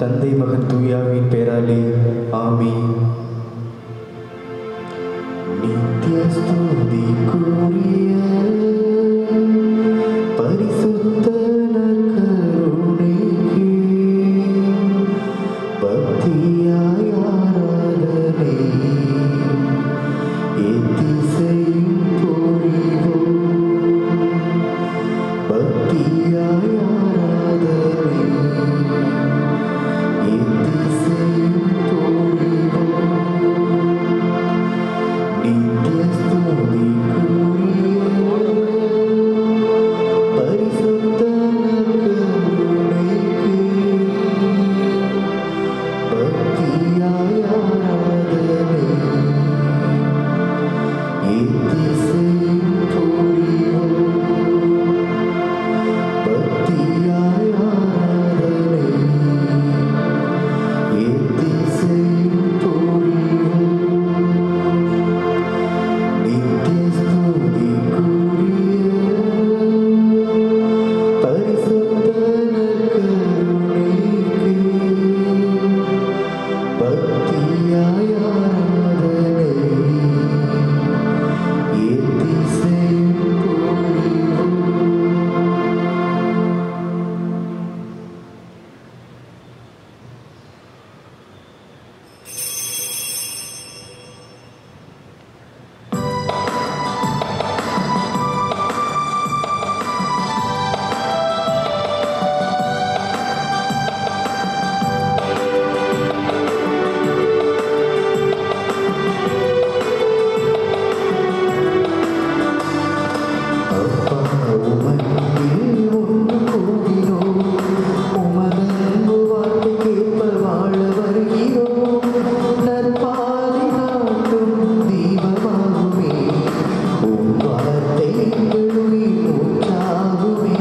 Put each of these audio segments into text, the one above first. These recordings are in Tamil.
தந்தை மகன் தூயாவின் பெயராலே ஆமென். நித்திய ஸ்துதிக்குரிய பரிசுத்த நற்கருணைக்கு பக்தியாய் ஆராதனை எத்திசையும் புரிவோம். பக்தியாய் ஆராதனை எத்திசையும் புரிவோம். நித்திய ஸ்துதிக்குரிய பரிசுத்த நற்கருணைக்கு பக்தியாய் ஆராதனை எத்திசையும் புரிவோம். பக்தியாய் ஆராதனை எத்திசையும் புரிவோம். நித்திய ஸ்துதிக்குரிய பரிசுத்த நற்கருணைக்கு பக்தியாய் ஆராதனை எத்திசையும் புரிவோம். அப்பா உமன்பில் ஒன்று கூடினோம், உமது அன்பு வார்த்தை கேட்ப வாழ வருகிறோம். நற்பாதை காட்டும் தீபமாகுமே, உம் வார்த்தை எங்கள் உயிர் மூச்சாகுமே.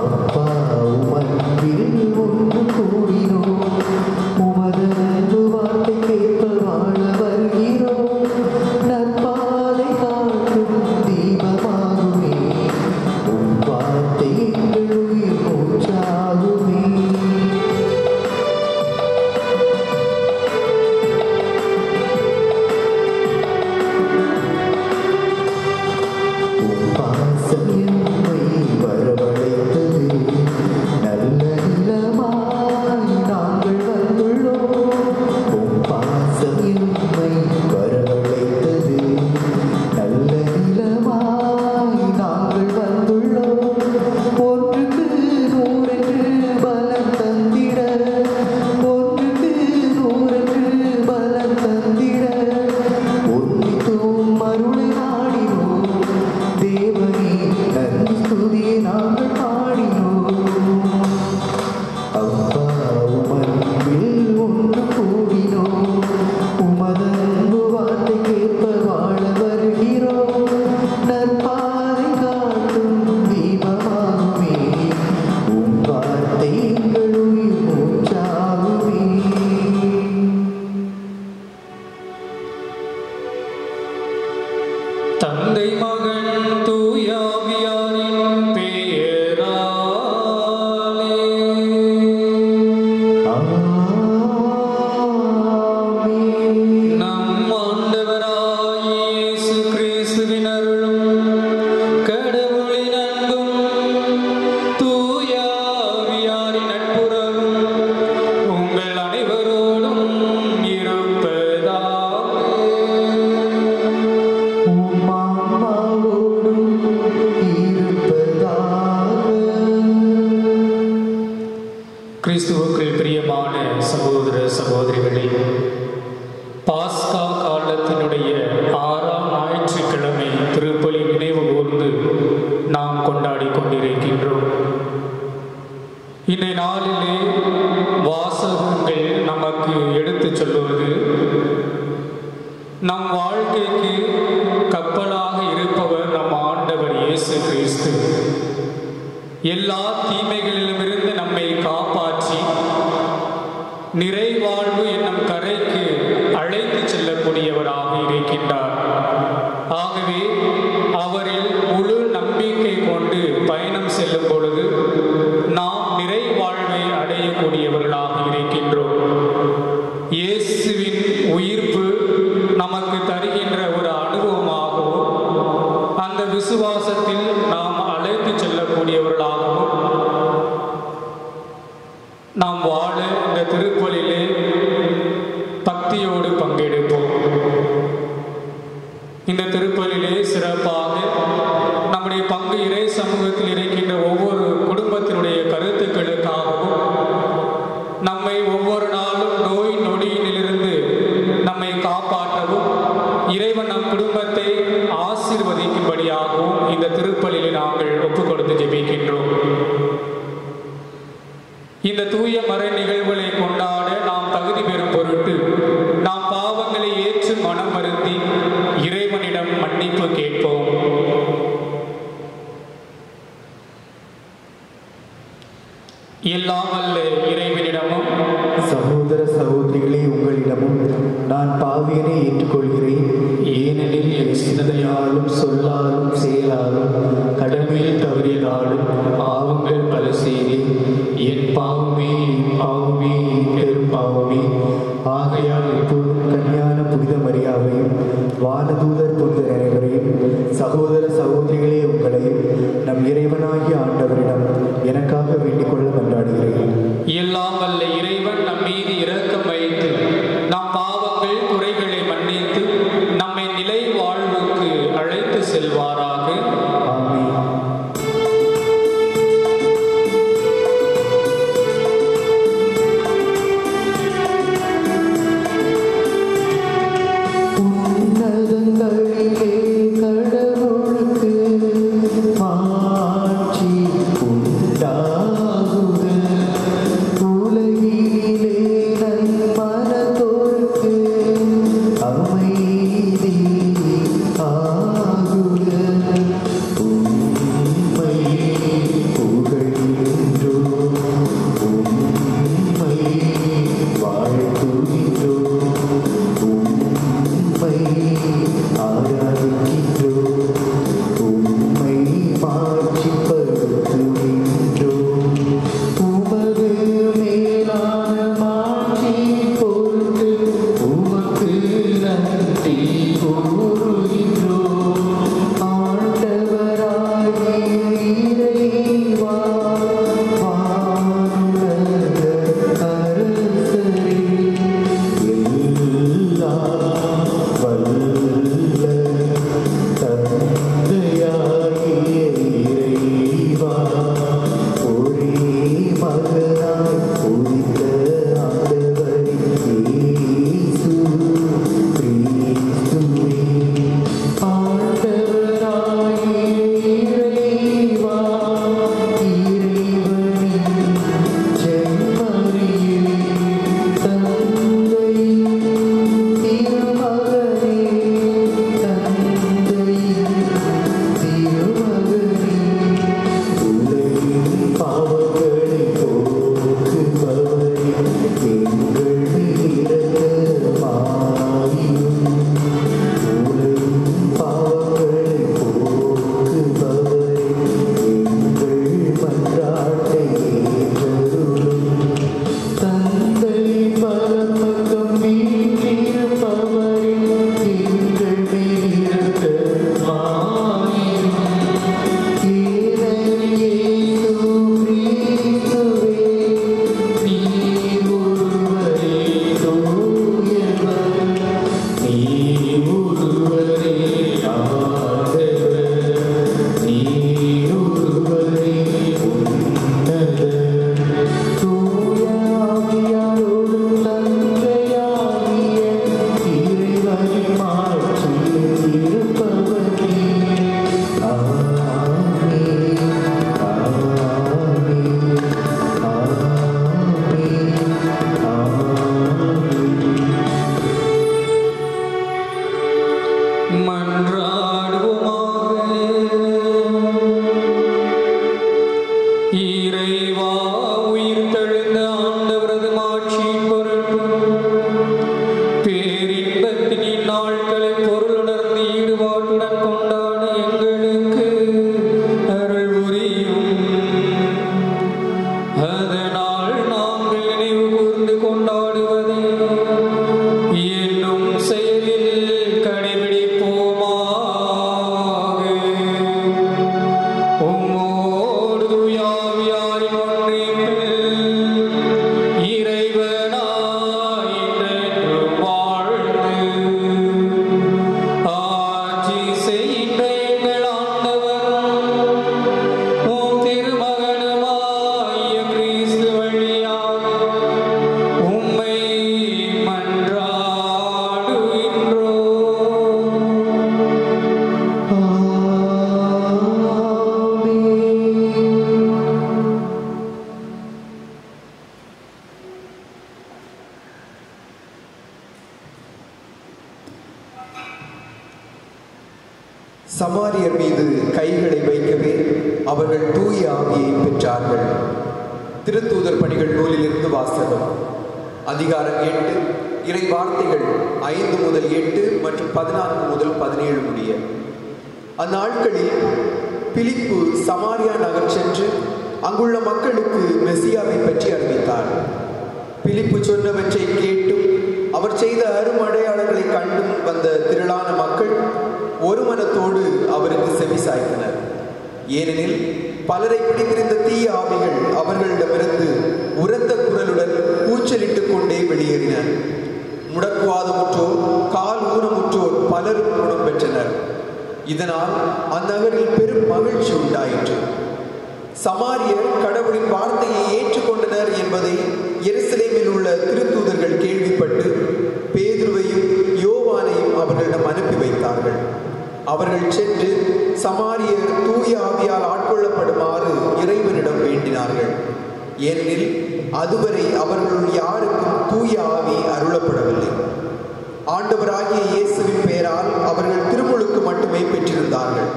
அப்பா உமன்பில் ஒன்று கூடினோம், உமது அன்பு வார்த்தை கேட்ப வாழ வருகிறோம். நற்பாதை காட்டும் தீபமாகுமே, உம் வார்த்தை எங்கள் உயிர் மூச்சாகுமே. உம் பாசம் எம்மை வரவழைத்தது, நல்ல நிலமாய் நாங்கள் வந்துள்ளோம். உம் பாசம் எம்மை வரவழைத்தது, நல்ல நிலமாய் நாங்கள் வந்துள்ளோம். ஒன்றுக்கு நூறென்று பலம் தந்திட, ஒன்றுக்கு நூறென்று பலம் தந்திட ஒன்றித்தும் அருளை நாடினோம். தேவனே நன்றி ஸ்துதியை நாங்கள் பாடினோம். அப்பா உமன்பில் ஒன்று கூடினோம், உமது அன்பு வார்த்தை கேட்ப வாழ வருகிறோம். நற்பாதை காட்டும் தீபமாகுமே, உம் வார்த்தை எங்கள் உயிர் மூச்சாகுமே. தந்தை மகன் தூயாவியாரின் பெயராலே ஆமென். நம் ஆண்டவராகிய இயேசு கிறிஸ்துவின் அருளும் கடவுளின் அன்பும் தூயாவியாரின் நட்புறவும் உங்கள் அனைவரோடும் இருப்பதாக. உம் ஆன்மாவோடும் இருப்பதாக. கிறிஸ்துவுக்குள் பிரியமான சகோதர சகோதரிகளே, பாஸ்கா காலத்தினுடைய 6ஆம் ஞாயிற்றுக்கிழமை திருப்பலி நினைவு கூர்ந்து நாம் கொண்டாடி கொண்டிருக்கின்றோம். இன்றைய நாளிலே வாசகங்கள் நமக்கு எடுத்துச் சொல்லுவது, நம் வாழ்க்கைக்கு கப்பலாக இருப்பவர் நம் ஆண்டவர் இயேசு கிறிஸ்து. எல்லா தீமைகளிலுமிருந்து நம்மை காப்பாற்றி நிறைவாழ்வு என்னும் கரைக்கு அழைத்து செல்லக்கூடியவராக இருக்கின்றார். ஆகவே அவரில் முழு நம்பிக்கை கொண்டு பயணம் செல்லும் பொழுது நாம் நிறைவாழ்வை அடையக்கூடிய அடையக்கூடியவர்களாக இருக்கின்றோம். இயேசுவின் உயிர்ப்பு நமக்கு தருகின்ற ஒரு அனுபவமாகவும் அந்த விசுவாசத்தில் நாம் அழைத்து செல்லக்கூடியவர்களாகவும் நாம் வாழ இந்த திருப்பலிலே பக்தியோடு பங்கெடுப்போம். இந்த திருப்பலிலே சிறப்பாக நம்முடைய பங்கு இறை சமூகத்தில் இருக்கின்ற ஒவ்வொரு குடும்பத்தினுடைய கருத்துக்களுக்காகவும் நம்மை ஒவ்வொரு நாளும் நோய் நொடியிலிருந்து நம்மை காப்பாற்றவும் இறைவன் நம் குடும்பத்தை ஆசீர்வதிக்கும்படியாகவும் இந்த திருப்பலிலே நாங்கள் ஒப்புக் கொடுத்து ஜெபிக்கின்றோம். இந்த தூய மறை நிகழ்வுகளை கொண்டாட நாம் தகுதி பெறும் பொருட்டு நாம் பாவங்களை ஏற்று மனம் வருந்தி இறைவனிடம் மன்னிப்பு கேட்போம். எல்லாம் வல்ல இறைவனிடமும் சகோதர சகோதரிகளே, உங்களிடமும் நான் பாவியனை ஏற்றுக்கொள்கிறேன். ஏனெனில் என் சிந்தனையாலும் சொல்லாலும் செயலாலும் கடமையில் தவறியதாலும் பாவங்கள் பல செய்தேன். என் பாவமே பெரும் பாவமே. ஆகையால் எப்போதும் கன்னியான புனித மரியாவையும் வானதூதர் புனிதர் அனைவரையும் சகோதர சகோதரிகளே உங்களையும் நம் இறைவனாகிய ஆண்டவரிடம் எனக்காக வேண்டிக் கொள்ள மன்றாடுகிறேன். எல்லாம் வல்ல இறைவன் நம் மீது இரக்கம் வைத்து நம் பாவங்கள் குறைகளை மன்னித்து நம்மை நிலை வாழ்வுக்கு அழைத்து செல்வாராக. ஆமென். உன்னதங்கள் சமாரியர் மீது கைகளை வைக்கவே அவர்கள் தூய ஆவியை பெற்றார்கள். திருத்தூதர் பணிகள் நூலிலிருந்து வாசகம். அதிகாரம் 8, இறை வார்த்தைகள் 5 முதல் 8 மற்றும் 14 முதல் 17 முடிய. அந்நாட்களில் பிலிப்பு சமாரியா நகர் சென்று அங்குள்ள மக்களுக்கு மெசியாவை பற்றி அறிவித்தார். பிலிப்பு சொன்னவற்றை கேட்டும் அவர் செய்த அருமடையாளங்களை கண்டும் வந்த திரளான மக்கள் ஒரு மனத்தோடு அவருக்கு செவி சாய்த்தனர். ஏனெனில் பலரை பிடித்திருந்த தீய ஆவிகள் அவர்களிடமிருந்து உரத்த குரலுடன் கூச்சலிட்டுக் கொண்டே வெளியேறின. முடக்குவாதமுற்றோர், கால் ஊனமுற்றோர் பலரும் குணம் பெற்றனர். இதனால் அந்நகரில் பெரும் மகிழ்ச்சி உண்டாயிற்று. சமாரியர் கடவுளின் வார்த்தையை ஏற்றுக்கொண்டனர் என்பதை எருசலேமில் உள்ள திருத்தூதர்கள் கேள்விப்பட்டு பேதுருவையும் யோவானையும் அவர்களிடம் அனுப்பி வைத்தார்கள். அவர்கள் சென்று சமாரியர் தூய ஆவியால் ஆட்கொள்ளப்படுமாறு இறைவனிடம் வேண்டினார்கள். ஏனெனில் அதுவரை அவர்களுள் யாருக்கும் தூய ஆவி அருளப்படவில்லை. ஆண்டவராகிய இயேசுவின் பெயரால் அவர்கள் திருமுழுக்கு மட்டுமே பெற்றிருந்தார்கள்.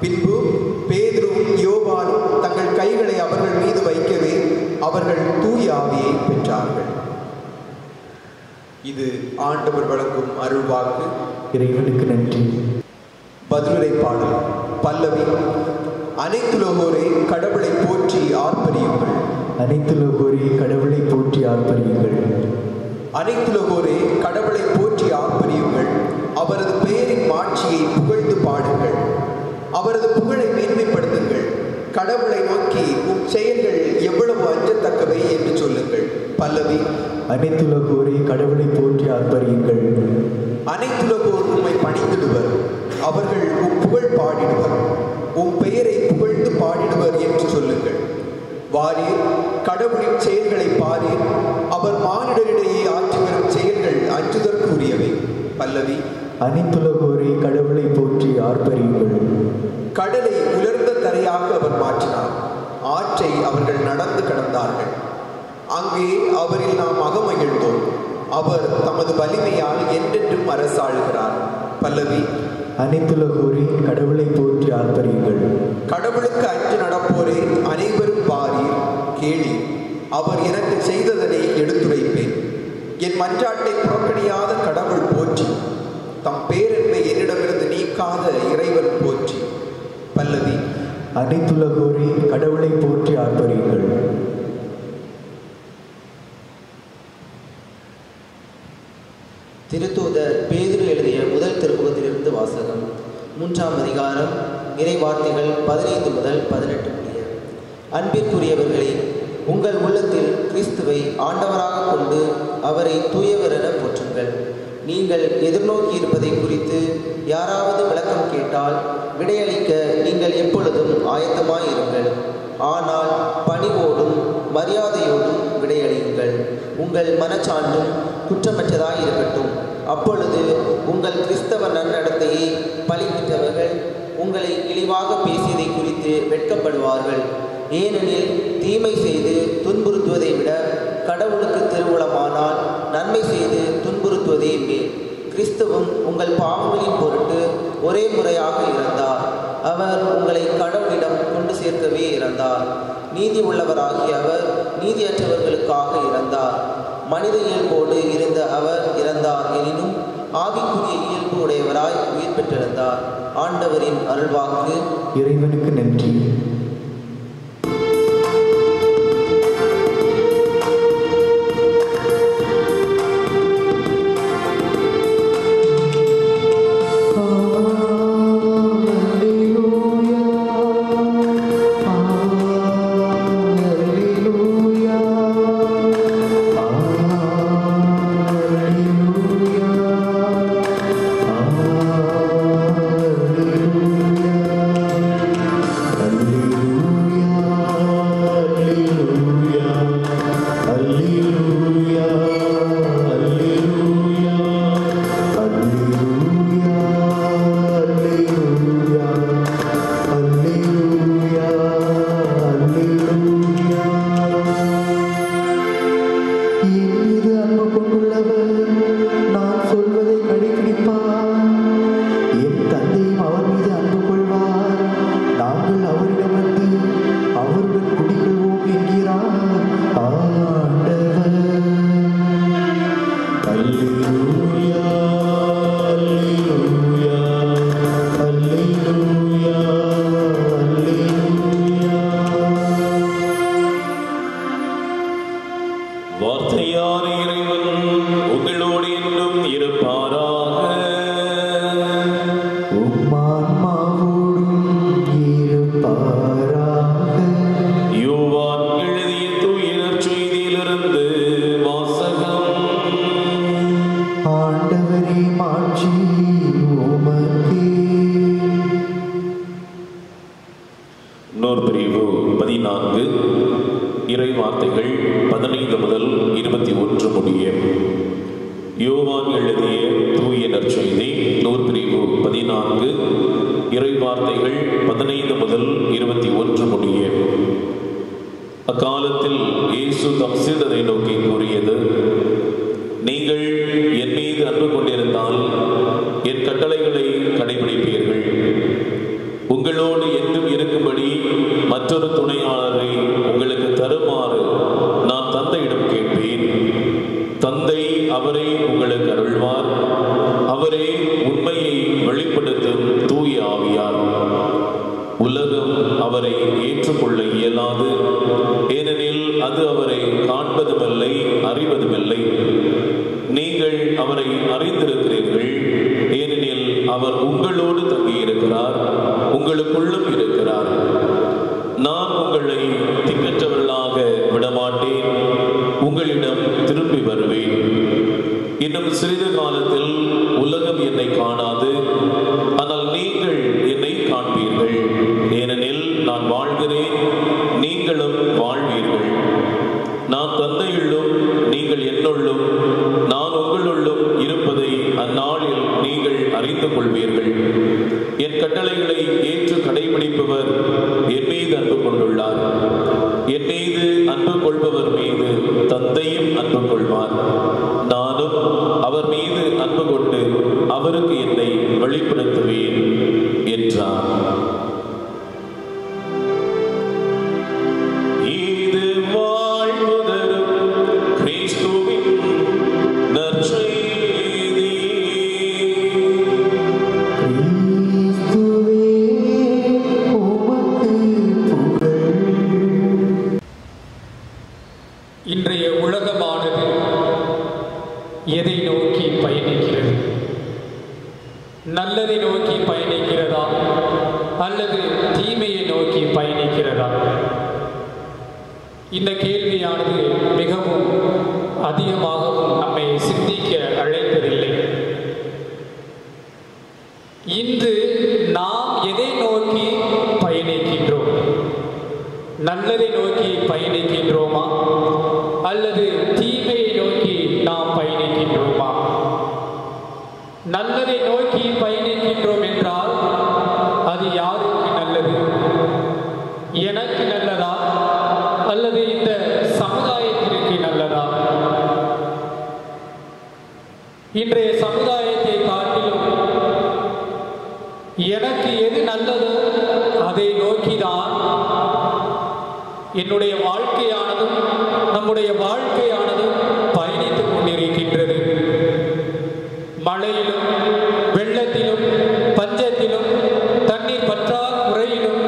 பின்பு பேதுருவும் யோவானும் தங்கள் கைகளை அவர்கள் மீது வைக்கவே அவர்கள் தூய ஆவியை பெற்றார்கள். இது ஆண்டவர் வழங்கும் அருள்வாக்கு. இறைவனுக்கு நன்றி. பதிலுரை பாடல். பல்லவி. அனைத்துலகோரே கடவுளை போற்றி ஆர்ப்பரியுங்கள். அனைத்துலகோரே கடவுளை போற்றி ஆர்ப்பரியுங்கள். அனைத்துலகோரே கடவுளை போற்றி ஆர்ப்பரியுங்கள். அவரது பெயரின் மாட்சியை புகழ்ந்து பாடுங்கள். அவரது புகழை மேன்மைப்படுத்துங்கள். கடவுளை நோக்கி உம் செயல்கள் எவ்வளவு அஞ்சத்தக்கவை என்று சொல்லுங்கள். பல்லவி. அனைத்துலகோரே கடவுளை போற்றி ஆர்ப்பரியுங்கள். அனைத்துலகோர் உம்மை பணிந்திடுவர். அவர்கள் உம் புகழ் பாடிடுவர். உம் பெயரை புகழ்ந்து பாடிடுவர் என்று சொல்லுங்கள். வாரீர், கடவுளின் செயல்களை பாரீர். அவர் மானிடரிடையே ஆற்றி வரும் செயல்கள் அஞ்சுதற்குரியவை. பல்லவி. அனைத்துலகோரே கடவுளை போற்றி ஆர்ப்பரியுங்கள். கடலை உலர்ந்த தரையாக அவர் மாற்றினார். ஆற்றை அவர்கள் நடந்து கடந்தார்கள். அங்கே அவரில் நாம் அகமகிழ்ந்தோம். அவர் தமது வலிமையால் என்றென்றும் அரசாளுகிறார். பல்லவி. அனைத்துலகோரே கடவுளை போற்றி ஆர்ப்பரியுங்கள். கடவுளுக்கு அஞ்சு நடப்போரே அனைவரும் பாரீர், கேளீர். அவர் எனக்கு செய்ததனை எடுத்துரைப்பேன். என் மன்றாட்டை புறக்கணியாத கடவுள் போற்றி. தம் பேரன்பை என்னிடமிருந்து நீக்காத இறைவன் போற்றி. பல்லவி. அனைத்துலகோரே கடவுளை போற்றி ஆர்ப்பரியுங்கள். திருத்தூதர் பேதுரு எழுதிய முதல் திருமுகத்திலிருந்து வாசகம். 3ஆம் அதிகாரம், இறை வார்த்தைகள் 15 முதல் 18 முடிய. அன்பிற்குரியவர்களே, உங்கள் உள்ளத்தில் கிறிஸ்துவை ஆண்டவராக கொண்டு அவரை தூயவர் என போற்றுங்கள். நீங்கள் எதிர்நோக்கி இருப்பதை குறித்து யாராவது விளக்கம் கேட்டால் விடையளிக்க நீங்கள் எப்பொழுதும் ஆயத்தமாயிருங்கள். ஆனால் பணிவோடும் மரியாதையோடும் விடையளியுங்கள். உங்கள் மனச்சான்றும் குற்றமற்றதாய் இருக்கட்டும். அப்பொழுது உங்கள் கிறிஸ்தவ நன்னடத்தையை பழிக்கின்றவர்கள் உங்களை இழிவாக பேசியதை குறித்து வெட்கப்படுவார்கள். ஏனெனில் தீமை செய்து துன்புறுத்துவதை விட கடவுளுக்கு திருவுளமானால் நன்மை செய்து துன்புறுத்துவதே மேல். கிறிஸ்துவும் உங்கள் பாவங்களின் பொருட்டு ஒரே முறையாக இறந்தார். அவர் உங்களை கடவுளிடம் கொண்டு சேர்க்கவே இறந்தார். நீதி உள்ளவராகிய அவர் நீதியற்றவர்களுக்காக இறந்தார். மனித இயல்போடு இருந்த அவர் இறந்தார் எனினும் ஆவிக்குரிய இயல்பு உடையவராய் உயிர் பெற்றிருந்தார். ஆண்டவரின் அருள்வாக்கு. இறைவனுக்கு நன்றி. Alleluia. வார்த்தையான இறைவன் உங்களோடு என்றும் இருப்பாராக. யோவான் எழுதிய தூய நற்செய்தியிலிருந்து வாசகம். ஆண்டவரே மாட்சி உமக்கே. நூற்பிரிவு 14 இறை வார்த்தைகள் 15 முதல் 21 முடிய. யோவான் எழுதிய தூய நற்செய்தி நூற்பிரிவு 14 இறை வார்த்தைகள் 15 முதல் 21 முடிய. அக்காலத்தில் இயேசு தம் சீடரை நோக்கி கூறியது: நீங்கள் என் மீது அன்பு கொண்டிருந்தால் என் கட்டளைகளை கடைபிடிப்பீர்கள். உங்களோடு என்றும் இருக்கும்படி மற்றொரு துணையாளரை உங்களுக்கு தருமாறு நான் தந்தையிடம் கேட்பேன். தந்தை அவரை உங்களுக்கு அருள்வார். அவரே உண்மையை வெளிப்படுத்தும் தூய ஆவியார். உலகம் அவரை ஏற்றுக்கொள்ள இயலாது, ஏனெனில் அது அவரை காண்பதுமில்லை, அறிவதுமில்லை. நீங்கள் அவரை அறிந்திருக்கிறீர்கள், ஏனெனில் அவர் உங்களோடு தங்கியிருக்கிறார், உங்களுக்குள்ளும் இருக்கிறார். நான் உங்களை திக்கற்றவர்களாக விடமாட்டேன், உங்களிடம் திரும்பி வருவேன். இன்னும் சிறிது காலத்தில் உலகம் என்னை காணாது, ஆனால் நீங்கள் என்னை காண்பீர்கள். ஏனெனில் நான் வாழ்கிறேன், நீங்களும் வாழ்வீர்கள். நான் தந்தையுள்ளும் நீங்கள் என்னுள்ளும் நான் உங்களுள்ளும் இருப்பதை அந்நாளில் நீங்கள் அறிந்து கொள்வீர்கள். என் கட்டளைகளை ஏற்று கடைபிடிப்பவர் என் மீது அன்பு கொண்டுள்ளார். என் மீது அன்பு கொள்பவர் மீது தந்தையும் அன்பு கொள்வார். நானும் அவர் மீது அன்பு கொண்டு அவருக்கு என்னை வெளிப்படுத்துவேன் என்றார். இது வாழ்வு தரும் கிறிஸ்துவின் நற்செய்தி. கிறிஸ்துவே உமக்கு புகழ். இன்றைய உலகமானது எதை நோக்கி பயணிக்கிறது? நல்லதை நோக்கி பயணிக்கிறதா அல்லது தீமையை நோக்கி பயணிக்கிறதா? இந்த கேள்வியானது மிகவும் அதிகமாகவும் நம்மை சிந்திக்க அழைப்பதில்லை. இன்று நாம் எதை நோக்கி பயணிக்கின்றோம்? நல்லதை நோக்கி பயணிக்கின்றோமா அல்லது தீமையை நோக்கி நாம் பயணிக்கின்றோமா? நல்லதை நோக்கி பயணிக்கின்றோம் என்றால் அது யாருக்கு நல்லது? எனக்கு நல்லதா அல்லது இந்த சமுதாயத்திற்கு நல்லதா? இன்றைய சமுதாயத்தை காட்டிலும் எனக்கு எது நல்லதோ அதை நோக்கிதான் என்னுடைய வாழ்க்கையானதும் நம்முடைய வாழ்க்கையானதும் பயணித்துக் கொண்டிருக்கின்றது. மழையிலும் வெள்ளத்திலும் பஞ்சத்திலும் தண்ணீர் பற்றாக்குறையிலும்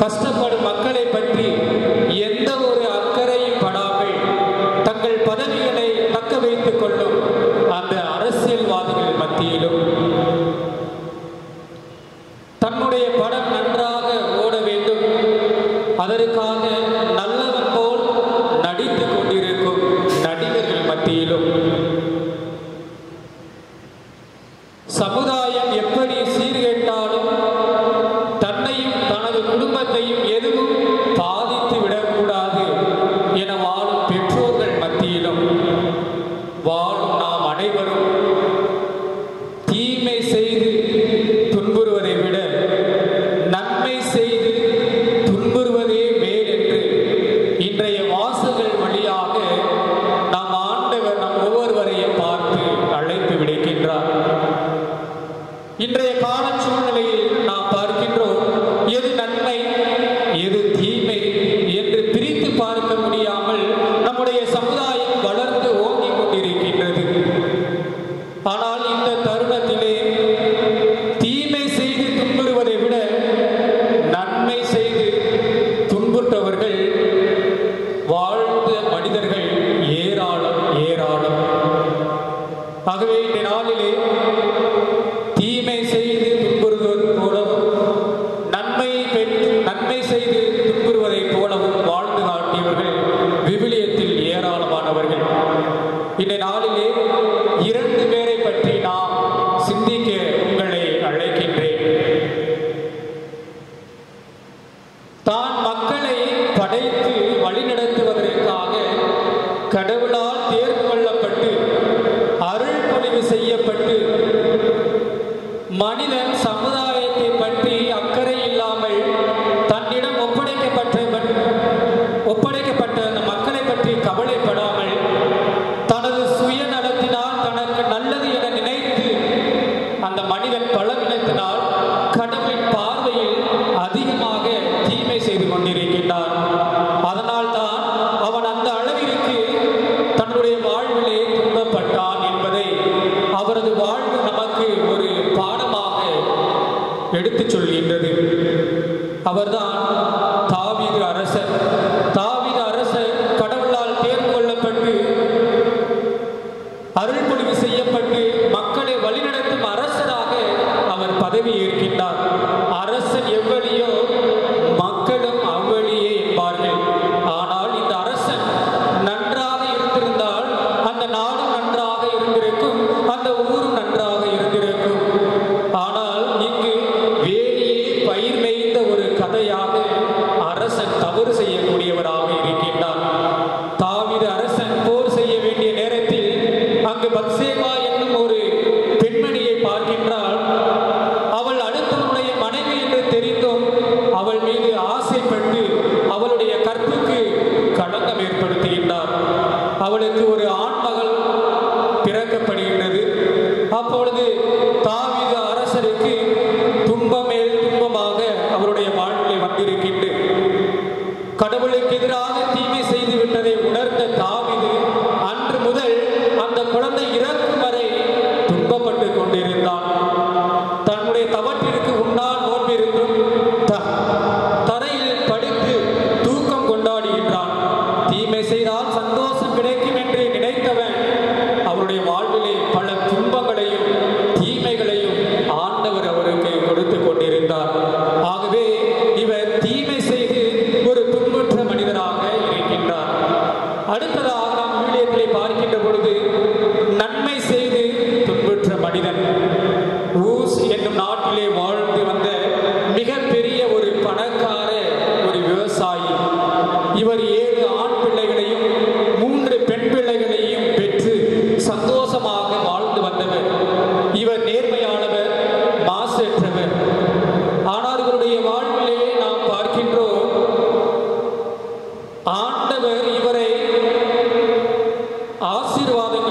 கஷ்டப்படும் மக்களை பற்றி எந்த ஒரு அக்கறையும் படாமல் தங்கள் பதவிகளை தக்க வைத்துக் கொள்ளும் அந்த அரசியல்வாதிகள் மத்தியிலும் தன்னுடைய படம் நன்றாக ஓட வேண்டும், அதற்காக நல்லவன் போல் நடித்துக் கொண்டிருக்கும் நடிகர்கள் மத்தியிலும் சமுதாயம் எப்படி சீர்கேட்டாலும் தன்னையும் தனது குடும்பத்தையும் எதுவும் பாதித்து விடக்கூடாது என வாழும் பெற்றோர்கள் மத்தியிலும் வாழும் நாம் அனைவரும் தீமை செய்து துன்புறுவதை விட நன்மை செய்து துன்புறுவதே மேல் என்று இன்றைய வாசகங்கள் வழியாக நாம் ஆண்டவர் நம் ஒவ்வொருவரையும் பார்த்து அழைப்பு விடுக்கின்றார். இன்றைய கால சூழ்நிலையில் நாம் பார்க்கின்றோம், எது நன்மை எது தீமை என்று பிரித்து பார்க்க முடியாமல் நம்முடைய சமுதாயம் வளர்ந்து ஓங்கிக் கொண்டிருக்கின்றது. ஆனால் இந்த தருணத்திலே தீமை செய்து துன்புறுவதை விட நன்மை செய்து துன்புற்றவர்கள் வாழ்ந்த மனிதர்கள் ஏராளம். ஆகவே இந்த நாளிலே தீமை செய்து துன்புறுவது போலவும் நன்மை செய்து துன்புறுவதைப் போலவும் வாழ்ந்து காட்டியவர்கள் விவிலியத்தில் ஏராளமானவர்கள். இந்த நாளிலே 2 பேரை பற்றி நாம் சிந்திக்க உங்களை அழைக்கின்றேன். தான் மக்களை படைத்து வழிநடத்துவதற்காக கடவுளால் தேர்வு கொள்ளப்பட்டு அருள் பொழிவு செய்யப்பட்டு மனிதன் சமுதாயத்தை பற்றி அக்கறை இல்லாமல் தன்னிடம் ஒப்படைக்கப்பட்ட அந்த மக்களை பற்றி கவலைப்படாமல் தனது சுயநலத்தினால் தனக்கு நல்லது என நினைத்து அந்த மனிதன் பலவீனத்தினால் கடவுளின் பார்வையில் அதிகமாக தீமை செய்து கொண்டிருக்கின்றான். அதனால் தான் அவன் அந்த அளவிற்கு தன்னுடைய வாழ்விலே துன்பப்பட்டான் என்பதை அவரது வாழ்வு நமக்கு ஒரு பாடமாக எடுத்துச் சொல்கின்றது. அவர்தான் தாவீது அரசர். தாவீது அரசர் கடவுளால் தேர்ந்து கொள்ளப்பட்டு அருள் பொழிவு செய்யப்பட்டு மக்களை வழிநடத்தும் அரசராக அவர் பதவி ஏற்கின்றார். அரசன் எவ்வளியோ மக்களும் அவ்வளியே என்பார்கள். ஆனால் இந்த அரசன் நன்றாக இருந்திருந்தால் அந்த நாடும் நன்றாக இருந்திருக்கும், அந்த ஊரும் நன்றாக இருந்திருக்கும். ஆனால் இங்கு வேலியே பயிர் மேய்ந்த ஒரு கதையாக அரசன் தவறு செய்யக்கூடியவராக இருக்கின்றார். தாவீது அரசன் போர் செய்ய வேண்டிய நேரத்தில் அங்கு பத்சேபா என்னும் ஒரு பெண்மணியை பார்க்கின்றால். அவள் அடுத்தவனுடைய மனைவி என்று தெரிந்தும் அவள் மீது ஆசைப்பட்டு அவளுடைய கற்புக்கு களங்கம் ஏற்படுத்துகின்றார். அவளுக்கு ஒரு ஆண் மகள் பிறக்கப்படுகின்றது. அப்பொழுது தாவீது அரசருக்கு துன்பமேல் துன்பமாக அவருடைய வாழ்விலே வந்திருக்கின்றது. கடவுளுக்கு எதிராக தீமை செய்து விட்டதை உணர்ந்த தாவீது அன்று முதல் அந்த குழந்தை இறக்கும் வரை துன்பப்பட்டு கொண்டிருந்தான். தன்னுடைய தவற்றிற்கு உண்ணால் நோன்பிருந்தும் தரையில் படுத்து தூக்கம் கொண்டாடுகின்றான். தீமை செய்தால் சந்தோஷம் கிடைக்கும் என்று நினைத்தவன் அவருடைய வாழ்விலே பல துன்பங்களையும் தீமைகளையும் ஆண்டவர் அவருக்கு கொடுத்து கொண்டிருந்தார். ஆகவே இவர் தீமை செய்து ஒரு துன்புற்ற மனிதராக இருக்கின்றார். அடுத்ததாக நாம் விவிலியத்திலே பார்க்கின்ற பொழுது நன்மை செய்து துன்புற்ற மனிதன் ஊஸ் என்னும் நாட்டிலே வாழ்ந்து வந்த மிகப்பெரிய ஒரு பணக்கார ஒரு விவசாயி. இவர் 7 ஆண் பிள்ளைகளையும் 3 பெண் பிள்ளைகளையும் பெற்று சந்தோஷமாக வாழ்ந்து வந்தவர். இவர் நேர்மையானவர், மாசற்றவர். ஆனால் இவருடைய வாழ்விலே நாம் பார்க்கின்றோம், ஆண்டவர் இவரை ஆசீர்வாதங்கள்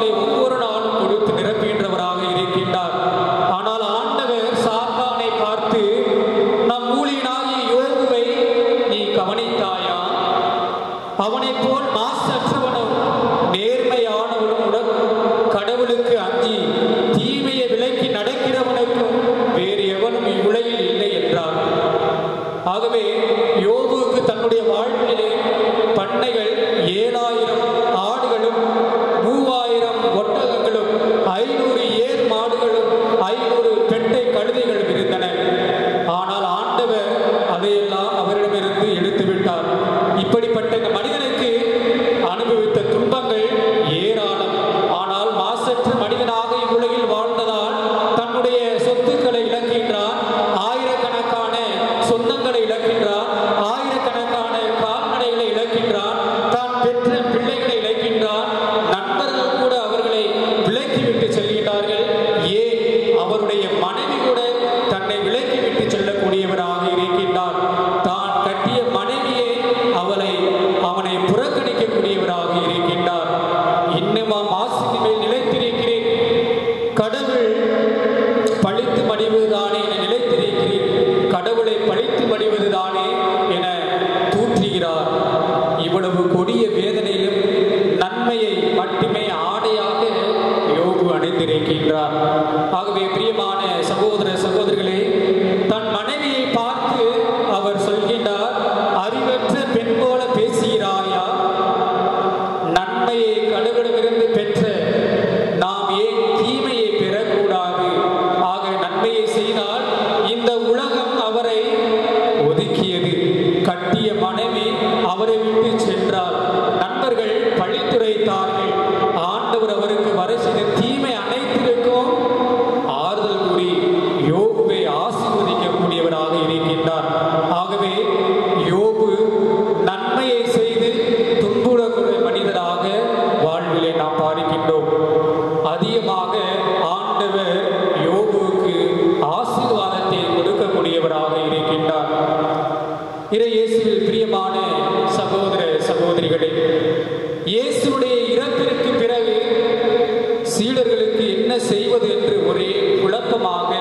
செய்வது என்று ஒரே குழப்பமாக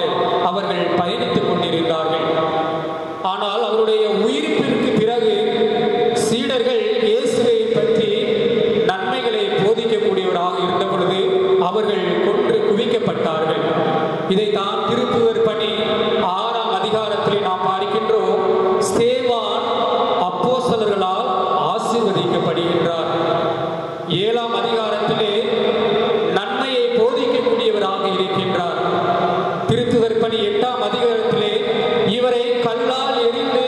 அவர்கள் பயணித்துக் கொண்டிருந்தார்கள். ஆனால் அவருடைய உயிர்ப்பிற்கு பிறகு சீடர்கள் இயேசுவை பற்றி நன்மைகளை போதிக்கக்கூடியவராக இருந்த பொழுது அவர்கள் கொன்று குவிக்கப்பட்டார்கள். இதைத்தான் திருத்துவர் பணி 6ஆம் அதிகாரத்திலே நாம் பார்க்கின்றோம். ஸ்தேவான் அப்போஸ்தலர்களால் ஆசீர்வதிக்கப்படுகின்றார். 7ஆம் அதிகாரத்திலே நன்மையை போதிக்கக்கூடியவராக இருக்கின்றார். திருத்துவர் பணி 8ஆம் அதிகாரத்திலே இவரை கல்லால் எறிந்து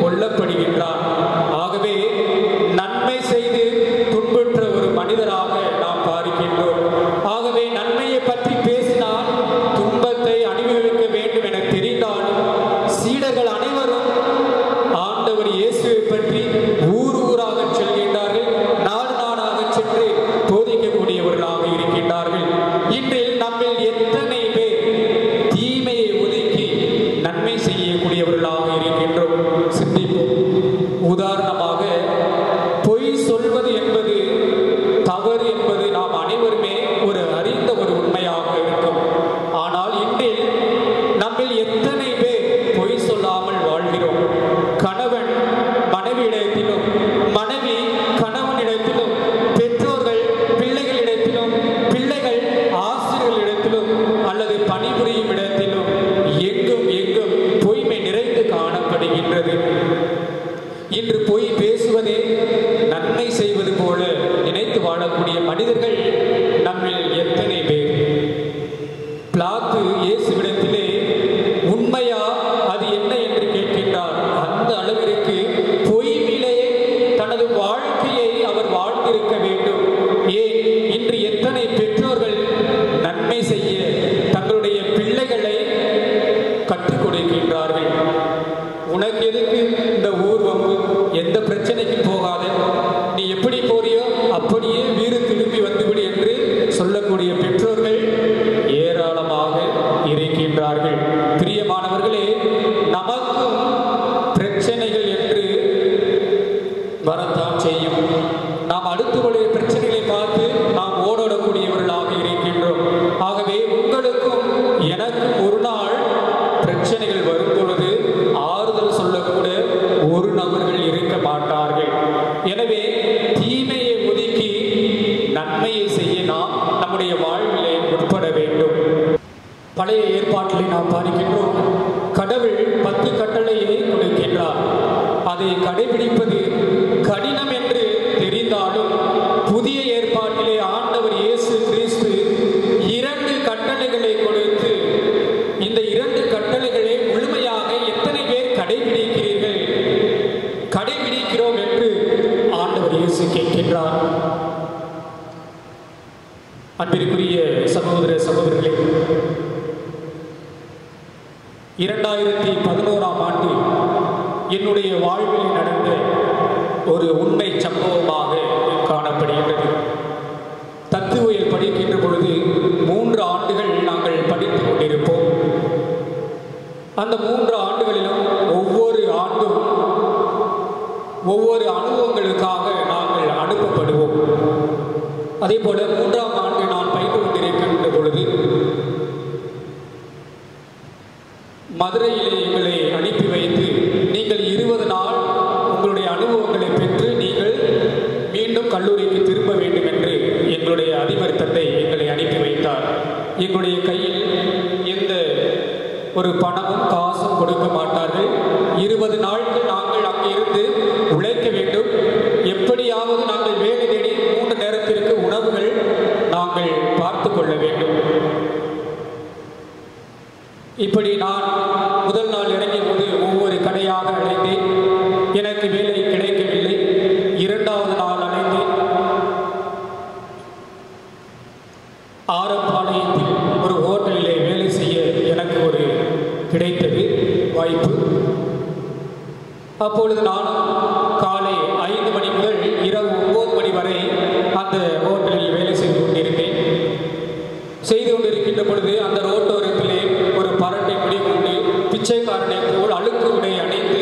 கொல்லப்படுகின்றார். ஆகவே நன்மை செய்து துன்புற்ற ஒரு மனிதராக நாம் பார்க்கின்றோம். ஆகவே நன்மையை பற்றி பேசினால் துன்பத்தை அனுபவிக்க வேண்டும் என தெரிந்தாலும் சீடர்கள் அனைவரும் ஆண்டவர் இயேசுவை பற்றி ஊர் ஊராக செல்கின்றார்கள், நாடு நாடாக சென்று போதிக்கக்கூடியவர்களாக இருக்கின்றார்கள். இன்றில் நம்மில் எத்தனை பேர் தீமையை ஒதுக்கி நன்மை செய்யக்கூடியவர்களாக இருக்கின்றோம்? சிந்திப்போம். உதாரணமாக, பொய் சொல்வது என்பது தவறு என்பது நாம் அனைவருமே அறிந்த ஒரு உண்மையாக இருக்கும். ஆனால் இன்றில் நம்மில் எத்தனை பேர் பொய் சொல்லாமல் வாழ்கிறோம்? கணவன் மனைவியிடத்திலும், மனைவி கணவனிடத்திலும், பெற்றோர்கள் பிள்ளைகளிடத்திலும், பிள்ளைகள் ஆசிரியர்களிடத்திலும் அல்லது பணிபுரியும் இடத்திலும் எங்கும் எங்கும் பொய்மை நிறைந்து காணப்படுகின்றது. இன்று பொய் பேசுவதே நன்மை செய்வது போல நினைத்து வாழக்கூடிய மனிதர்கள் நம்மில் எத்தனை பேர்? பிலாத்து இயேசுவிடத்திலே உண்மையா அது என்ன என்று கேட்கின்றார். அந்த அளவிற்கு பொய்யிலே தனது வாழ்க்கையை அவர் வாழ்ந்திருக்க வேண்டும். ஏன் இன்று எத்தனை பெற்றோர்கள் நன்மை செய்ய தங்களுடைய பிள்ளைகளை கற்றுக் கொடுக்கின்றார்கள்? உனக்கு எதுக்கு இந்த ஊர் வம்பு? எந்த பிரச்சனைக்கு போகாத, நீ எப்படி போறியோ அப்படியே வீடு திரும்பி வந்துவிடு என்று சொல்லக்கூடிய பெற்றோர்கள் ஏராளமாக இருக்கின்றார்கள். பிரியமானவர்களே, நமக்கும் பிரச்சனைகள் என்று வரத்தான் செய்யும். நாம் அடுத்தவருடைய பிரச்சனைகளை பார்த்து நாம் ஓடோடக்கூடியவர்களாக இருக்கின்றோம். ஆகவே உங்களுக்கும் எனக்கும் ஒரு நாள் பிரச்சனைகள் வரும் பொழுது ஆறுதல் சொல்லக்கூட ஒரு நபர்கள் இருக்க மாட்டார்கள். எனவே தீமையை ஒதுக்கி நன்மையை செய்ய நாம் நம்முடைய வாழ்விலே முற்பட வேண்டும். பழைய ஏற்பாட்டிலே நாம் பார்க்கின்றோம், கடவுள் 10 கட்டளையை கொடுக்கின்றார். அதை கடைபிடிப்பது கடினம் என்று தெரிந்தாலும் புதிய ஏற்பாட்டிலே ஆண்டவர் இயேசு கிறிஸ்து 2 கட்டளைகளை கொடுத்து, இந்த 2 கட்டளைகளை முழுமையாக எத்தனை பேர் கடைபிடிக்கிறீர்கள், கடைபிடிக்கிறோம் என்று ஆண்டவர் இயேசு கேட்கின்றார். அன்பிற்குரிய சகோதர சகோதரிகளே, 2011ஆம் ஆண்டு என்னுடைய வாழ்வில் நடந்த ஒரு உண்மை சம்பவமாக காணப்படுகின்றது. தத்துவியல் படிக்கின்ற பொழுது 3 ஆண்டுகள் நாங்கள் படித்துக் கொண்டிருப்போம். அந்த 3 ஆண்டுகளிலும் ஒவ்வொரு ஆண்டும் ஒவ்வொரு அனுபவங்களுக்காக நாங்கள் அனுப்பப்படுவோம். அதே போல 3ஆம் ஆண்டு நான் பயின்று கொண்டிருக்கின்ற பொழுது மதுரையிலே எங்களை அனுப்பி வைத்து, நீங்கள் 20 நாள் உங்களுடைய அனுபவங்களை பெற்று நீங்கள் மீண்டும் கல்லூரிக்கு திரும்ப வேண்டும் என்று எங்களுடைய அதிபர் தந்தை எங்களை அனுப்பி வைத்தார். எங்களுடைய கையில் எந்த ஒரு பணமும் காசும் கொடுக்க மாட்டார்கள். 20 நாட்கள் நாங்கள் அங்கே இருந்து உழைக்க வேண்டும். எப்படியாவது நாங்கள் வேலை தேடி 3 நேரத்திற்கு உணவுகள் நாங்கள் பார்த்து கொள்ள வேண்டும். இப்படி நான் முதல் நாள் இறங்கிய போது ஒவ்வொரு கடையாக அழைத்தேன். எனக்கு வேலை கிடைக்கவில்லை. 2வது நாள் அழைத்தேன். ஆரப்பாளையத்தில் ஒரு ஹோட்டலிலே வேலை செய்ய எனக்கு ஒரு கிடைத்தது வாய்ப்பு. அப்பொழுது நானும் காலை 5 மணி முதல் இரவு 9 மணி வரை அந்த ஹோட்டலில் வேலை செய்து கொண்டிருந்தேன். செய்து கொண்டிருக்கின்ற பொழுது அந்த ரோட்டோரத்திலே ஒரு பரட்டை முடி கொண்டு பிச்சைக்காரனை போல் அழுக்கு உடை அணிந்து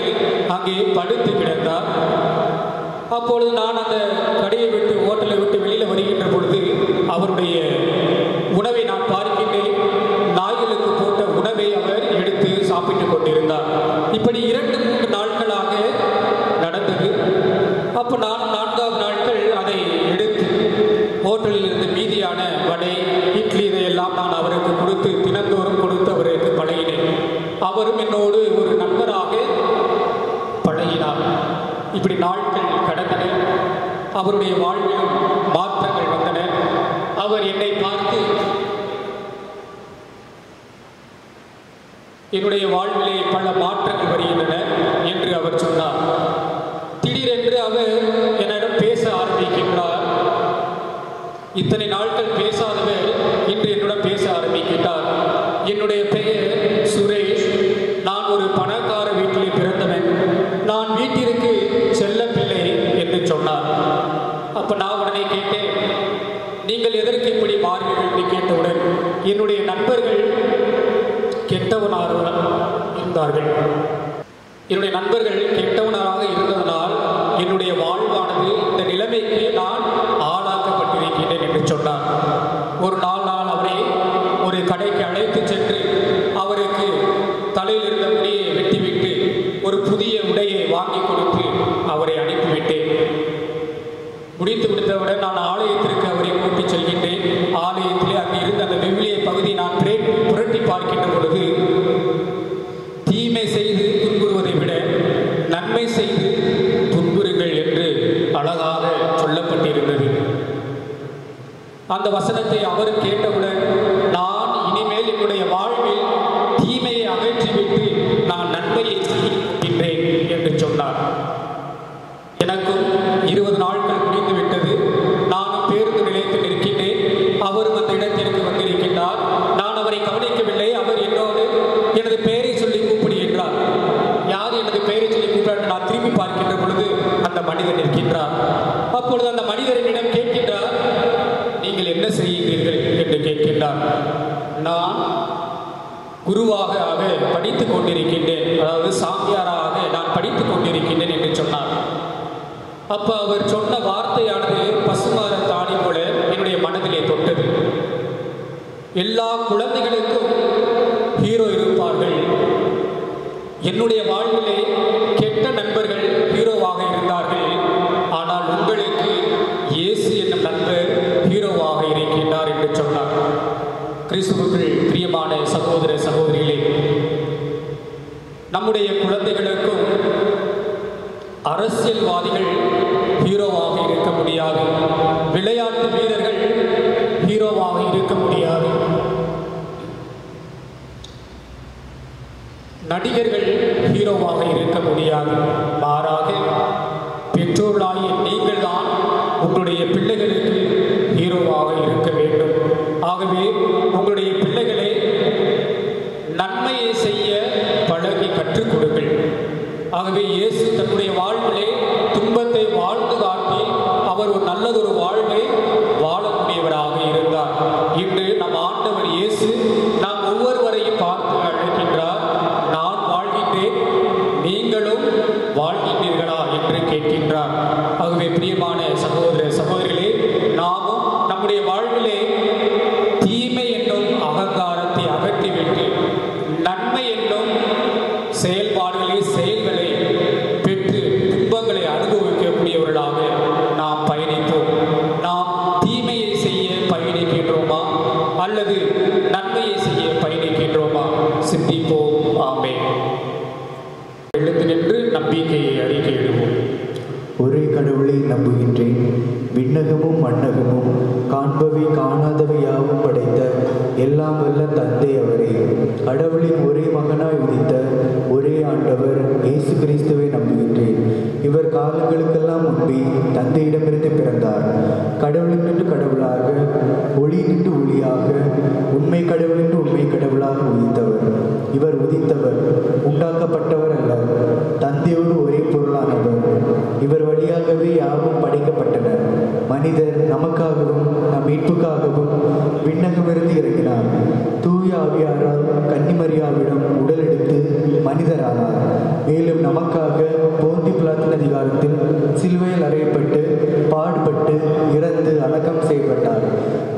அங்கே படுத்து கிடந்தார். அப்பொழுது நான் அந்த கடையை விட்டு ஹோட்டலை விட்டு வெளியில் வருகின்ற பொழுது அவருடைய உணவை நான் பார்க்கின்றேன். மீதியான வடை, இட்லி இதையெல்லாம் நான் அவருக்கு கொடுத்து தினந்தோறும் கொடுத்து அவருக்கு பழகினேன். அவரும் என்னோடு ஒரு நண்பராக பழகினார். இப்படி நாட்கள் கடந்தன. அவருடைய வாழ்விலும் மாற்றங்கள் வந்தன. அவர் என்னை பார்த்து, என்னுடைய வாழ்விலே பல மாற்றங்கள் வருகின்றன என்று அவர் சொன்னார். திடீரென்று அவர் என்னிடம் பேச ஆரம்பிக்கின்றார். இத்தனை நாட்கள் பேசாதவர் இன்று என்னுடன் பேச ஆரம்பிக்கின்றார். என்னுடைய பெயர் சுரேஷ். நான் ஒரு பணக்கார வீட்டிலே பிறந்தவன். நான் வீட்டிற்கு செல்ல பிள்ளை என்று சொன்னார். அப்ப நான் உடனே கேட்டேன், நீங்கள் எதற்கு இப்படி மாறுவீர்கள் என்று கேட்டவுடன், என்னுடைய நண்பர்கள் கெட்டவனாக இருந்தார்கள். என்னுடைய நண்பர்கள் கெட்டவனாக இருந்ததனால் என்னுடைய வாழ்வானது இந்த நிலைமைக்கு நான் ஆளாக்கப்பட்டிருக்கிறேன் என்று சொன்னார். ஒரு நாள் நான் அவரை ஒரு கடைக்கு அழைத்து சென்று அவருக்கு தலையில் இருந்த முடியை வெட்டிவிட்டு ஒரு புதிய உடையை வாங்கி கொடுத்து அவரை அனுப்பிவிட்டேன். முடித்து விடுத்தவுடன் நான் ஆலயத்திற்கு அவரை கூட்டிச் செல்கின்றேன். ஆலயத்திலே அங்கு இருந்த அந்த விவிலிய பகுதியை நான் புரட்டி பார்க்கின்ற பொழுது, தீமை செய்து துன்புறுவதை விட நன்மை செய்து துன்புறுங்கள் என்று அழகாக சொல்லப்பட்டிருந்தது. அந்த வசனத்தை அவர் கேட்டவுடன், நான் இனிமேல் என்னுடைய வாழ்வில் தீமையை அகற்றிவிட்டு நான் நன்மையை செய்கின்றேன் என்று சொன்னார். எனக்கும் 20 நாட்கள் முடிந்து விட்டது. நானும் பேருந்து நிலையத்தில் இருக்கின்றேன். அவரும் அந்த இடத்திற்கு வந்திருக்கின்றார். நான் அவரை கவனிக்கவில்லை. அவர் என்னோடு எனது பெயரை சொல்லி கூப்பிடுகின்றார். யார் எனது பெயரை சொல்லி கூப்பிடார்? நான் திரும்பி பார்க்கின்ற பொழுது அந்த மனிதன் இருக்கின்றார். அப்பொழுது அந்த மனிதரிடம் கேட்கின்றார், நீங்கள் என்ன செய்கிறீர்கள் என்று கேட்கின்றார். நான் குருவாக படித்துக் கொண்டிருக்கின்றேன், அதாவது சாமியாராக நான் படித்துக் கொண்டிருக்கின்றேன் என்று சொன்னார். அப்ப அவர் சொன்ன வார்த்தையானது பசுமார தாடி போல என்னுடைய மனதிலே தொட்டது. எல்லா குழந்தைகளுக்கும் ஹீரோ இருப்பார்கள். என்னுடைய வாழ்விலே கெட்ட நண்பர்கள் ஹீரோவாக இருந்தார்கள். ஆனால் உங்களுக்கு இயேசு என்னும் நண்பர் ஹீரோவாக இருக்கின்றார் என்று சொன்னார். கிறிஸ்துவுக்குள் பிரியமான சகோதர சகோதரிகளே, நம்முடைய குழந்தைகளுக்கும் அரசியல்வாதிகள் ஹீரோவாக இருக்க முடியாது. விளையாட்டு வீரர்கள் ஹீரோவாக இருக்க முடியாது. நடிகர்கள் ஹீரோவாக இருக்க முடியாது. மாறாக பெற்றோர்களாகிய நீங்கள் தான் உங்களுடைய பிள்ளைகளுக்கு ஹீரோவாக இருக்க வேண்டும். ஆகவே உங்களுடைய பிள்ளைகளை நன்மையை செய்ய பழகி கற்றுக் கொடுங்கள். ஆகவே இயேசு தன்னுடைய வாழ்விலே துன்பத்தை வாழ்ந்து காட்டி அவர் ஒரு நல்லதொரு வாழ்வை வாழக்கூடியவராக இருந்தார். இன்று நம் ஆண்டவர் இயேசு நாம் ஒவ்வொருவரையும் பார்த்து அழைக்கின்றார். நான் வாழ்கின்றேன், நீங்களும் வாழ்கின்றீர்களா என்று கேட்கின்றார். ஆகவே பிரியமான சகோதர சகோதரிகளே, நாமும் நம்முடைய வாழ்விலே தீமை என்னும் அகங்காரத்தை அகற்றிவிட்டு நன்மை என்னும் செயல்களை பெற்று துன்பங்களை அனுபவிக்கக்கூடியவர்களாக நாம் பயணிப்போம். நாம் தீமையை செய்ய பயணிக்கின்றோமா அல்லது நன்மையை செய்ய பயணிக்கின்றோமா? சிந்திப்போம். ஆமென். எழுந்து நின்று நம்பிக்கையை அறிக்கையிடுவோம். ஒரே கடவுளை நம்புகின்றேன். விண்ணகமும் மண்ணகமும் காண்பவை காணாதவை யாவும் படைத்த எல்லாம் வல்ல தந்தை அவரே. கடவுளின் ஒரே மகனாய் உதித்த ஒரே ஆண்டவர் இயேசு கிறிஸ்துவை நம்புகின்றேன். இவர் காலங்களுக்கெல்லாம் முன்பே தந்தையிடமிருந்து பிறந்தார். கடவுளுக்கென்று கடவுளாக, ஒளி நின்று ஒளியாக, உண்மை கடவுளென்று உண்மை கடவுளாக உதித்தவர். இவர் உதித்தவர், உண்டாக்கப்பட்டவர் அல்ல, தந்தையோடு ஒரே பொருளானவர். இவர் வழியாகவே யாவும் படைக்கப்பட்டன. மனிதர் நமக்காகவும் நம் மீட்புக்காகவும் விண்ணகமிருந்து இறங்கினார். தூய ஆவியாரால் கன்னிமரியாவிடம் உடல் எடுத்து மனிதரானார். மேலும் நமக்காக போந்தி பிலாத்தின் அதிகாரத்தில் சிலுவையில் அறையப்பட்டு பாடுபட்டு இறந்து அடக்கம் செய்யப்பட்டார்.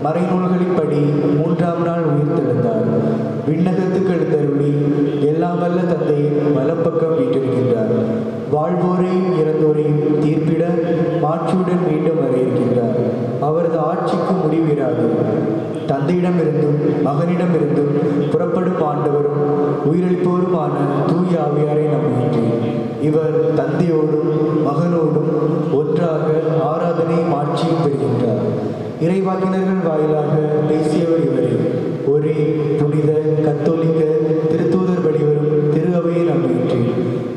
மறைநூல்களின்படி 3ஆம் நாள் உயிர்த்தெழுந்தார். விண்ணகத்துக்கு எழுந்தருளி எல்லாம் வல்ல தந்தையின் வலப்பக்கம் வீற்றிருக்கின்றார். வாழ்வோரையும் இறந்தோரையும் தீர்ப்பிட மாட்சியுடன் மீண்டும் வர இருக்கின்றார். அவரது ஆட்சிக்கு முடிவிராது. தந்தையிடமிருந்தும் மகனிடமிருந்தும் புறப்படும் ஆண்டவரும் உயிரளிப்போருமான தூய ஆவியாரை நம்புகின்றேன். இவர் தந்தையோடும் மகனோடும் ஒன்றாக ஆராதனையும் ஆட்சியும் பெறுகின்றார். இறைவாக்கினர்கள் வாயிலாக பேசியவர் இவரே. ஒரே புனித கத்தோலிக்க திருத்தூதர் வழிவரும் திரு அவையை நம்புகின்றேன்.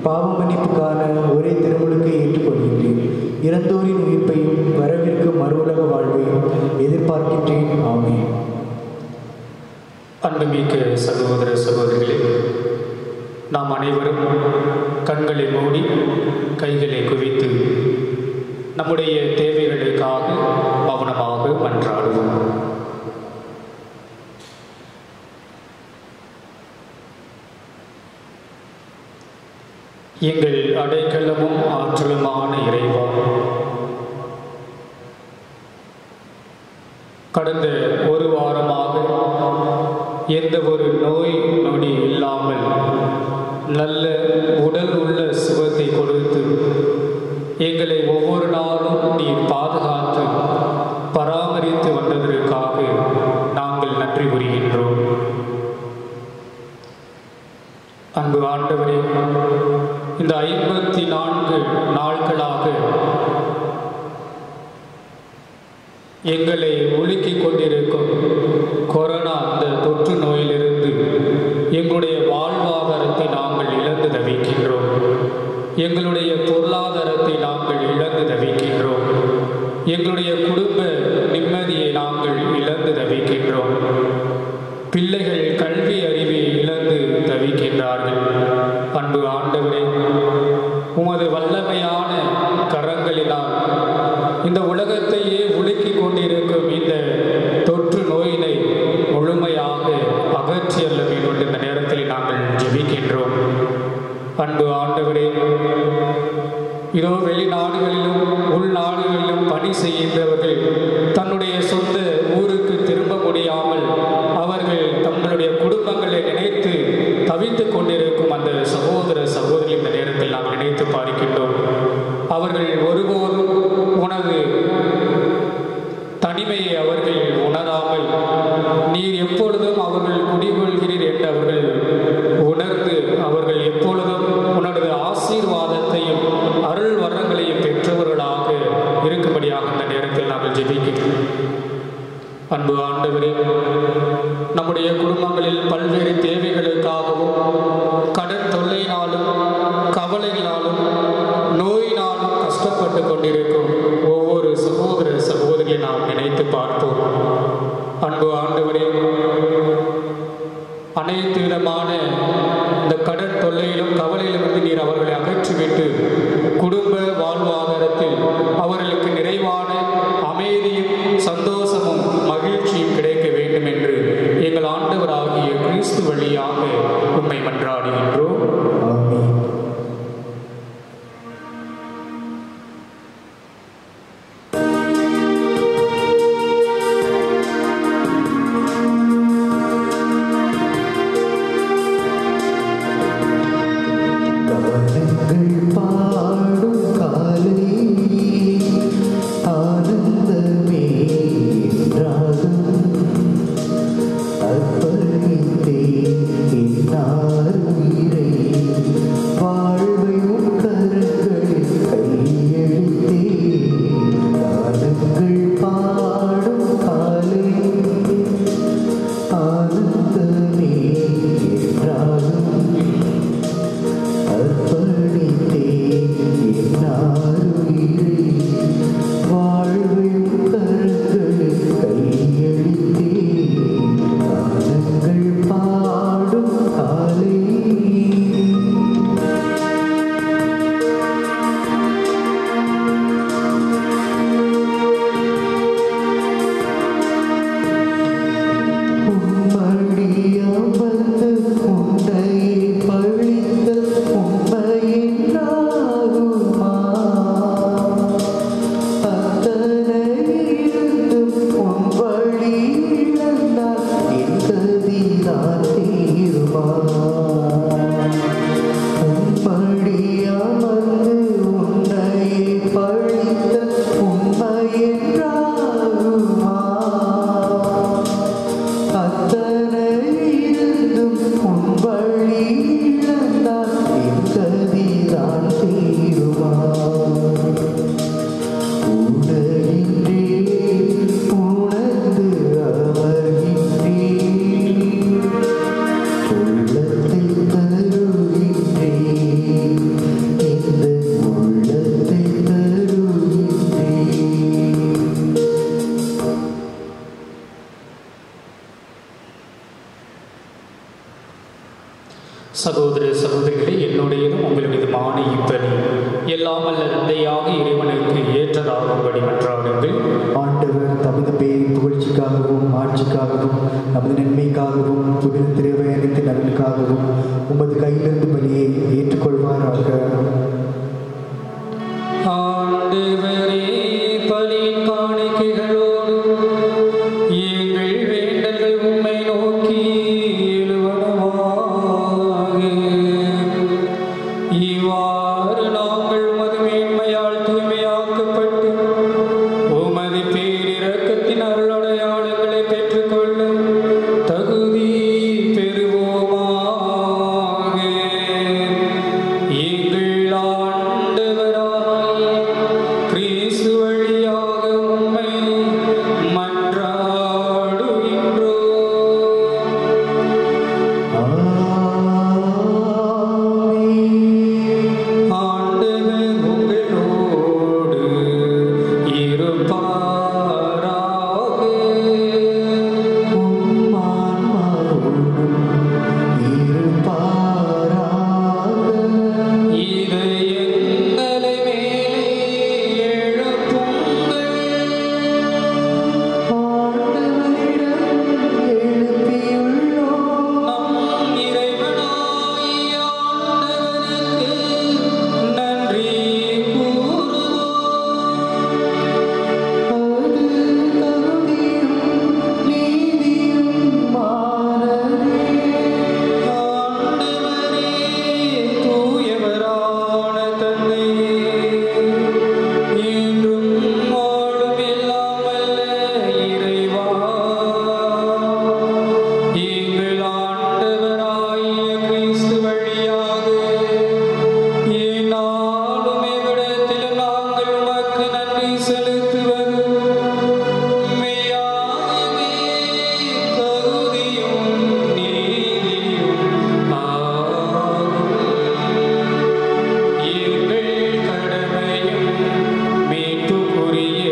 பாவ மன்னிப்புக்கான ஒரே திருமுழுக்கை ஏற்றுக்கொள்கின்றேன். இறந்தோரின் உயிர்ப்பையும் வரவிருக்கும் மறுவுலக வாழ்வையும் எதிர்பார்க்கின்றேன். ஆமென். அன்புமிக்க சகோதர சகோதரிகளே, நாம் அனைவரும் கண்களை மூடி கைகளை குவித்து நம்முடைய தேவைகளுக்காக மௌனமாக மன்றாடுவோம். எங்கள் அடைக்கலமும் ஆற்றலுமான இறைவா, கடந்த ஒரு வாரமாக எந்த ஒரு நோய் நொடி இல்லாமல் நல்ல உடல் உள்ள சுகத்தை கொடுத்து எங்களை ஒவ்வொரு நாளும் நீர் பாதுகாத்து பராமரித்து வந்ததற்காக நாங்கள் நன்றி கூறுகின்றோம். அன்பு ஆண்டவரே, இந்த 54 நாட்களாக எங்களை ஒழுக்கிக் கொண்டிருக்கும் கொரோனா அந்த தொற்று நோயிலிருந்து எங்களுடைய வாழ்வாதாரத்தை நாங்கள் இழந்து தவிக்கின்றோம். எங்களுடைய பொருளாதாரத்தை நாங்கள் இழந்து தவிக்கின்றோம். எங்களுடைய குடும்ப நிம்மதியை நாங்கள் இழந்து தவிக்கின்றோம். பிள்ளைகள் கல்வி அறிவை இழந்து தவிக்கின்றார்கள். அன்பு ஆண்டவரே, உமது வல்லமையான கரங்களினால் இந்த உலகத்தையே உலுக்கிக் கொண்டிருக்கும் இந்த தொற்று நோயினை முழுமையாக அகற்றி அல்ல வேண்டும். இந்த நேரத்தில் நாங்கள் ஜெபிக்கின்றோம். அன்பு ஆண்டவரே, இதோ வெளிநாடுகளிலும் உள்நாடுகளிலும் பணி செய்கின்றவர்கள் தன்னுடைய சொந்த ஊருக்கு திரும்ப முடியாமல் அவர்கள் தங்களுடைய குடும்பங்களை நினைத்து தவித்துக் கொண்டிருக்கும் அந்த சகோதர சகோதரி இந்த நேரத்தில் நாம் நினைத்து பார்க்கின்றோம். அவர்கள் ஒருபோதும் உனது தனிமையை அவர்கள் உணராமல் நீர் எப்பொழுதும் அவர்கள் குடிகொள்கிறீர் என்று அவர்கள் உணர்ந்து அவர்கள் எப்பொழுதும் உனது ஆசீர்வாதத்தையும் அருள் வரங்களையும் பெற்றவர்களாக இருக்கும்படியாக இந்த நேரத்தில் நாங்கள் ஜெபிக்கிறோம். அன்பு ஆண்டவரே, நம்முடைய குடும்பங்களில் பல்வேறு தேவைகளுக்காகவும் கடன் தொல்லையினாலும் கவலையினாலும் நோயினாலும் கஷ்டப்பட்டு கொண்டிருக்கும் ஒவ்வொரு சகோதர சகோதரியை நாம் நினைத்து பார்ப்போம். அன்பு ஆண்டவரே, அனைத்து விதமான இந்த கடன் தொல்லையிலும் கவலையிலிருந்து நீர் அவர்களை அகற்றிவிட்டு குடும்ப வாழ்வாதாரத்தில் அவர்களுக்கு நிறைவான அமைதியும் சந்தோஷமும் மகிழ்ச்சியும் கிடைக்க வேண்டும் என்று எங்கள் ஆண்டவராகிய கிறிஸ்து வழியாக உம்மை மன்றாடுகின்றோம். ஆமென். கவனங்கள் பாடும் சகோதர சகோதரிகளே, என்னுடையதும் உங்களுடையதுமான இப்பலி எல்லாம் அல்ல தந்தையாக இறைவனுக்கு ஏற்றதாகும்படி மன்றாடுங்கள். ஆண்டவர் தமது பேரின் புகழ்ச்சிக்காகவும் ஆட்சிக்காகவும் நமது நன்மைக்காகவும் புனித திருவயனத்தின் நலனுக்காகவும் உமது கையிலிருந்து பலியை ஏற்றுக்கொள்வாராக. ஆண்டவரே, பலியின் காணிக்கைகளோடு எங்கள் வேண்டல்கள் உம்மை நோக்கி எழுவனவாக. இவ்வாறு நாங்கள் உமது மேன்மையால் தூய்மையாக்கப்பட்டு உமது பேரிரக்கத்தின் அருளடையாளங்களை பெற்றுக்கொள்ள தகுதி பெறுவோமாக. எங்கள் ஆண்டவராகிய கிறிஸ்து வழியாக உம்மை மன்றாடுகின்றோம். ஆண்டவர் உங்களோடு இருப்பாராக. உம் ஆன்மாவோடும் இருப்பாராக. இதயங்களை மேலே எழுப்புங்கள். ஆண்டவரிடம் எழுப்பியுள்ளோம். நம் இறைவனாகிய ஆண்டவருக்கு நன்றி கூறுவோம். அது தகுதியும் நீதியுமானதே. ஆண்டவரே, தூயவரான தந்தையே, இன்றும் வாழும் எல்லாம் வல்ல இறைவா, எங்கள் ஆண்டவராகிய கிறிஸ்து வழியாக எந்நாளும் எவ்விடத்திலும் நாங்கள் உமக்கு நன்றி செலுத்துவது மெய்யாகவே தகுதியும் நீதியும் ஆகும். எங்கள் கடமையும் மீட்புக்குரிய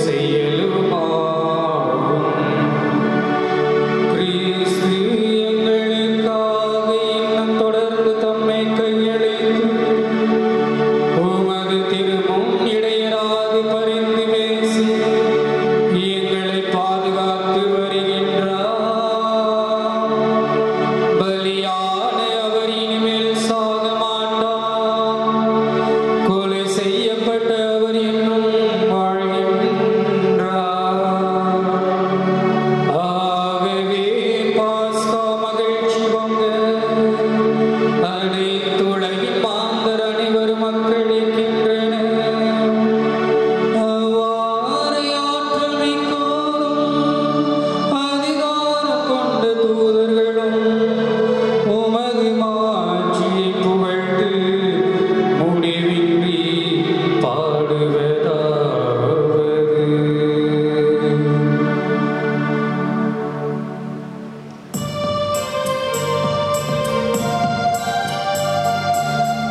செயலுமாகும். கிறிஸ்து எங்களுக்காக இன்னும் தொடர்ந்து தம்மை கையளித்து உமது திருமுன் இடையராது பரிந்து பேசி எங்களை பாதுகாத்து வருகின்றார். பலியான அவர் இனிமேல் சாக மாட்டார். கொலை செய்யப்பட்ட அவர் இன்னும் வாழ்கின்றார். ஆகவே பாஸ்கா மகிழ்ச்சி பொங்க அனைத்துலகின் மாந்தர் அனைவரும் மக்களிக்கின்றனர். அவ்வாறு ஆற்றல் மிக்கோரும் அதிகாரம் கொண்ட தூதர்களும் உமது மாட்சியை புகழ்ந்து முடிவின்றி பாடுவதாவது.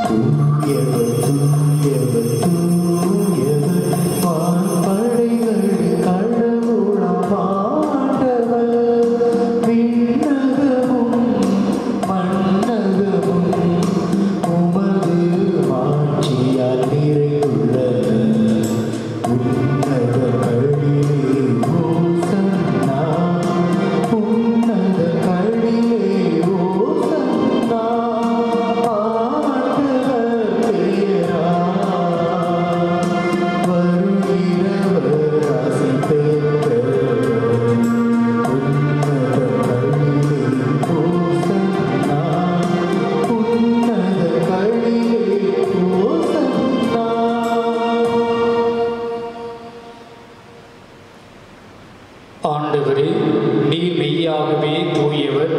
தூயவர், தூயவர், தூயவர், வான்படைகளின் கடவுளாம் ஆண்டவர். விண்ணகமும் மண்ணகமும் உமது மாட்சியால் நிறைந்துள்ளன. உன்னதங்களிலே ஓசன்னா, உன்னதங்களிலே ஓசன்னா. ஆண்டவர் பெயரால் வருகிறவர் ஆசி பெற்றவர். உன்னதங்களிலே ஓசன்னா, உன்னதங்களிலே ஓசன்னா. ஆண்டவரே, நீர் மெய்யாகவே தூயவர்,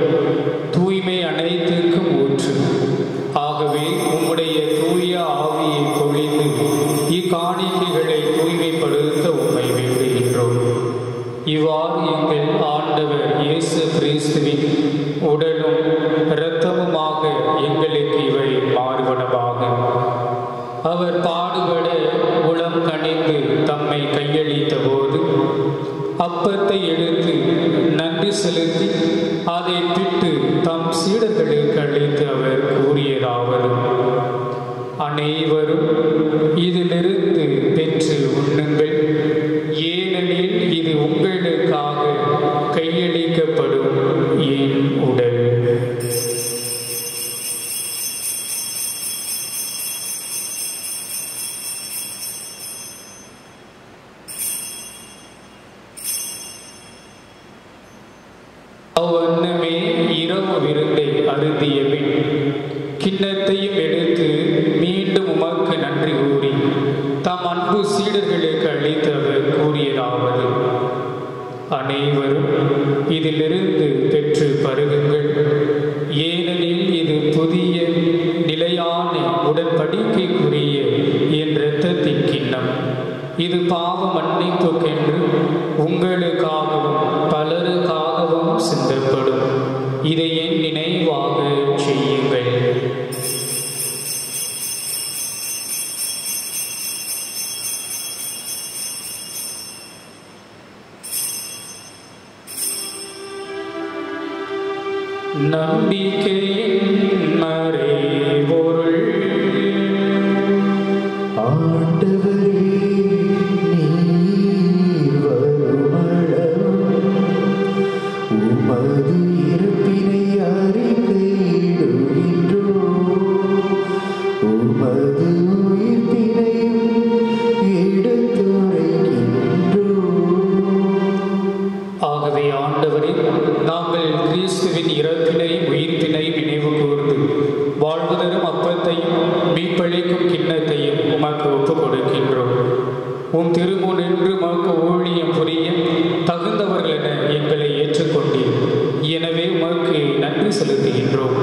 தூய்மை அனைத்திற்கும் ஊற்று. ஆகவே உம்முடைய தூய ஆவியை பொழிந்து இக்காணிக்கைகளை தூய்மைப்படுத்த உம்மை வேண்டுகின்றோம். இவ்வாறு எங்கள் ஆண்டவர் இயேசு கிறிஸ்துவின் உடலும் இரத்தமுமாக எங்களுக்கு இவை மாறுபனவாக. அவர் பாடுபட உளம் கனிந்து தம்மை கையளித்த போது அப்பத்தை எடுத்து நன்றி செலுத்தி அதை பிட்டு தம் சீடர்களுக்கு அளித்து அவ்வண்ணமே இரவு விருந்தை அருந்திய பின் கிண்ணத்தையும் எடுத்து மீண்டும் உமக்கு நன்றி கூறி தம் அன்பு சீடர்களுக்கு அளித்தவர் கூறியதாவது: அனைவரும் இதிலிருந்து பெற்று பருகுங்கள். ஏனெனில் இது புதிய நிலையான உடன்படிக்கைக்குரிய என் இரத்தத்தின் கிண்ணம். இது பாவ மன்னிப்புக்கென்று உங்களுக்காகவும் பலருக்காகவும் சிந்தப்படும். இதை என் நினைவாக செய்யுங்கள். நம்பிக்கையின் மறைபொருள். ஆண்டவரே, நீர் வருமளவும் உமது இறப்பினை அறிக்கையிடுகின்றோம். உமது உயிர்ப்பினையும் எடுத்துரைக்கின்றோம். ஆகவே ஆண்டவரே, நாங்கள் கிறிஸ்துவின் இறப்பினையும் உயிர்ப்பினையும் நினைவு கூர்ந்து வாழ்வு தரும் அப்பத்தையும் மீட்பளிக்கும் கிண்ணத்தையும் உமக்கு ஒப்புக் கொடுக்கின்றோம். உம் திருமுன் நின்று உமக்கு ஊழியம் புரிய தகுந்தவர்கள் என எங்களை ஏற்றுக்கொண்டீர். எனவே உமக்கு நன்றி செலுத்துகின்றோம்.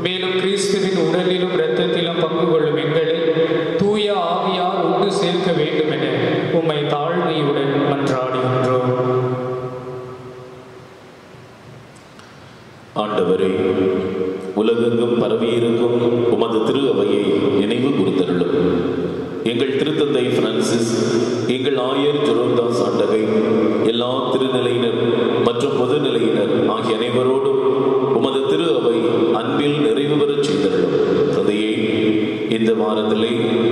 மேலும் கிறிஸ்துவின் உடலிலும் இரத்தத்திலும் பங்கு கொள்ளும் எங்களை தூய ஆவியார் ஒன்று சேர்க்க வேண்டும் என உம்மை தாழ்மையுடன் மன்றாடுகின்றோம். ஆண்டவரே, உலகெங்கும் பரவியிருக்கும் உமது திரு அவையை நினைவு கூர்ந்தருளும். எங்கள் திருத்தந்தை பிரான்சிஸ், எங்கள் ஆயர் ஜெரோம்தாஸ் ஆண்டகை, எல்லா திருநிலையினர் மற்றும் பொதுநிலையினர் ஆகிய அனைவரோடும் உமது திரு அவை அன்பில் நிறைவு பெறச் செய்தருளும். தந்தையே, இந்த வாரத்திலே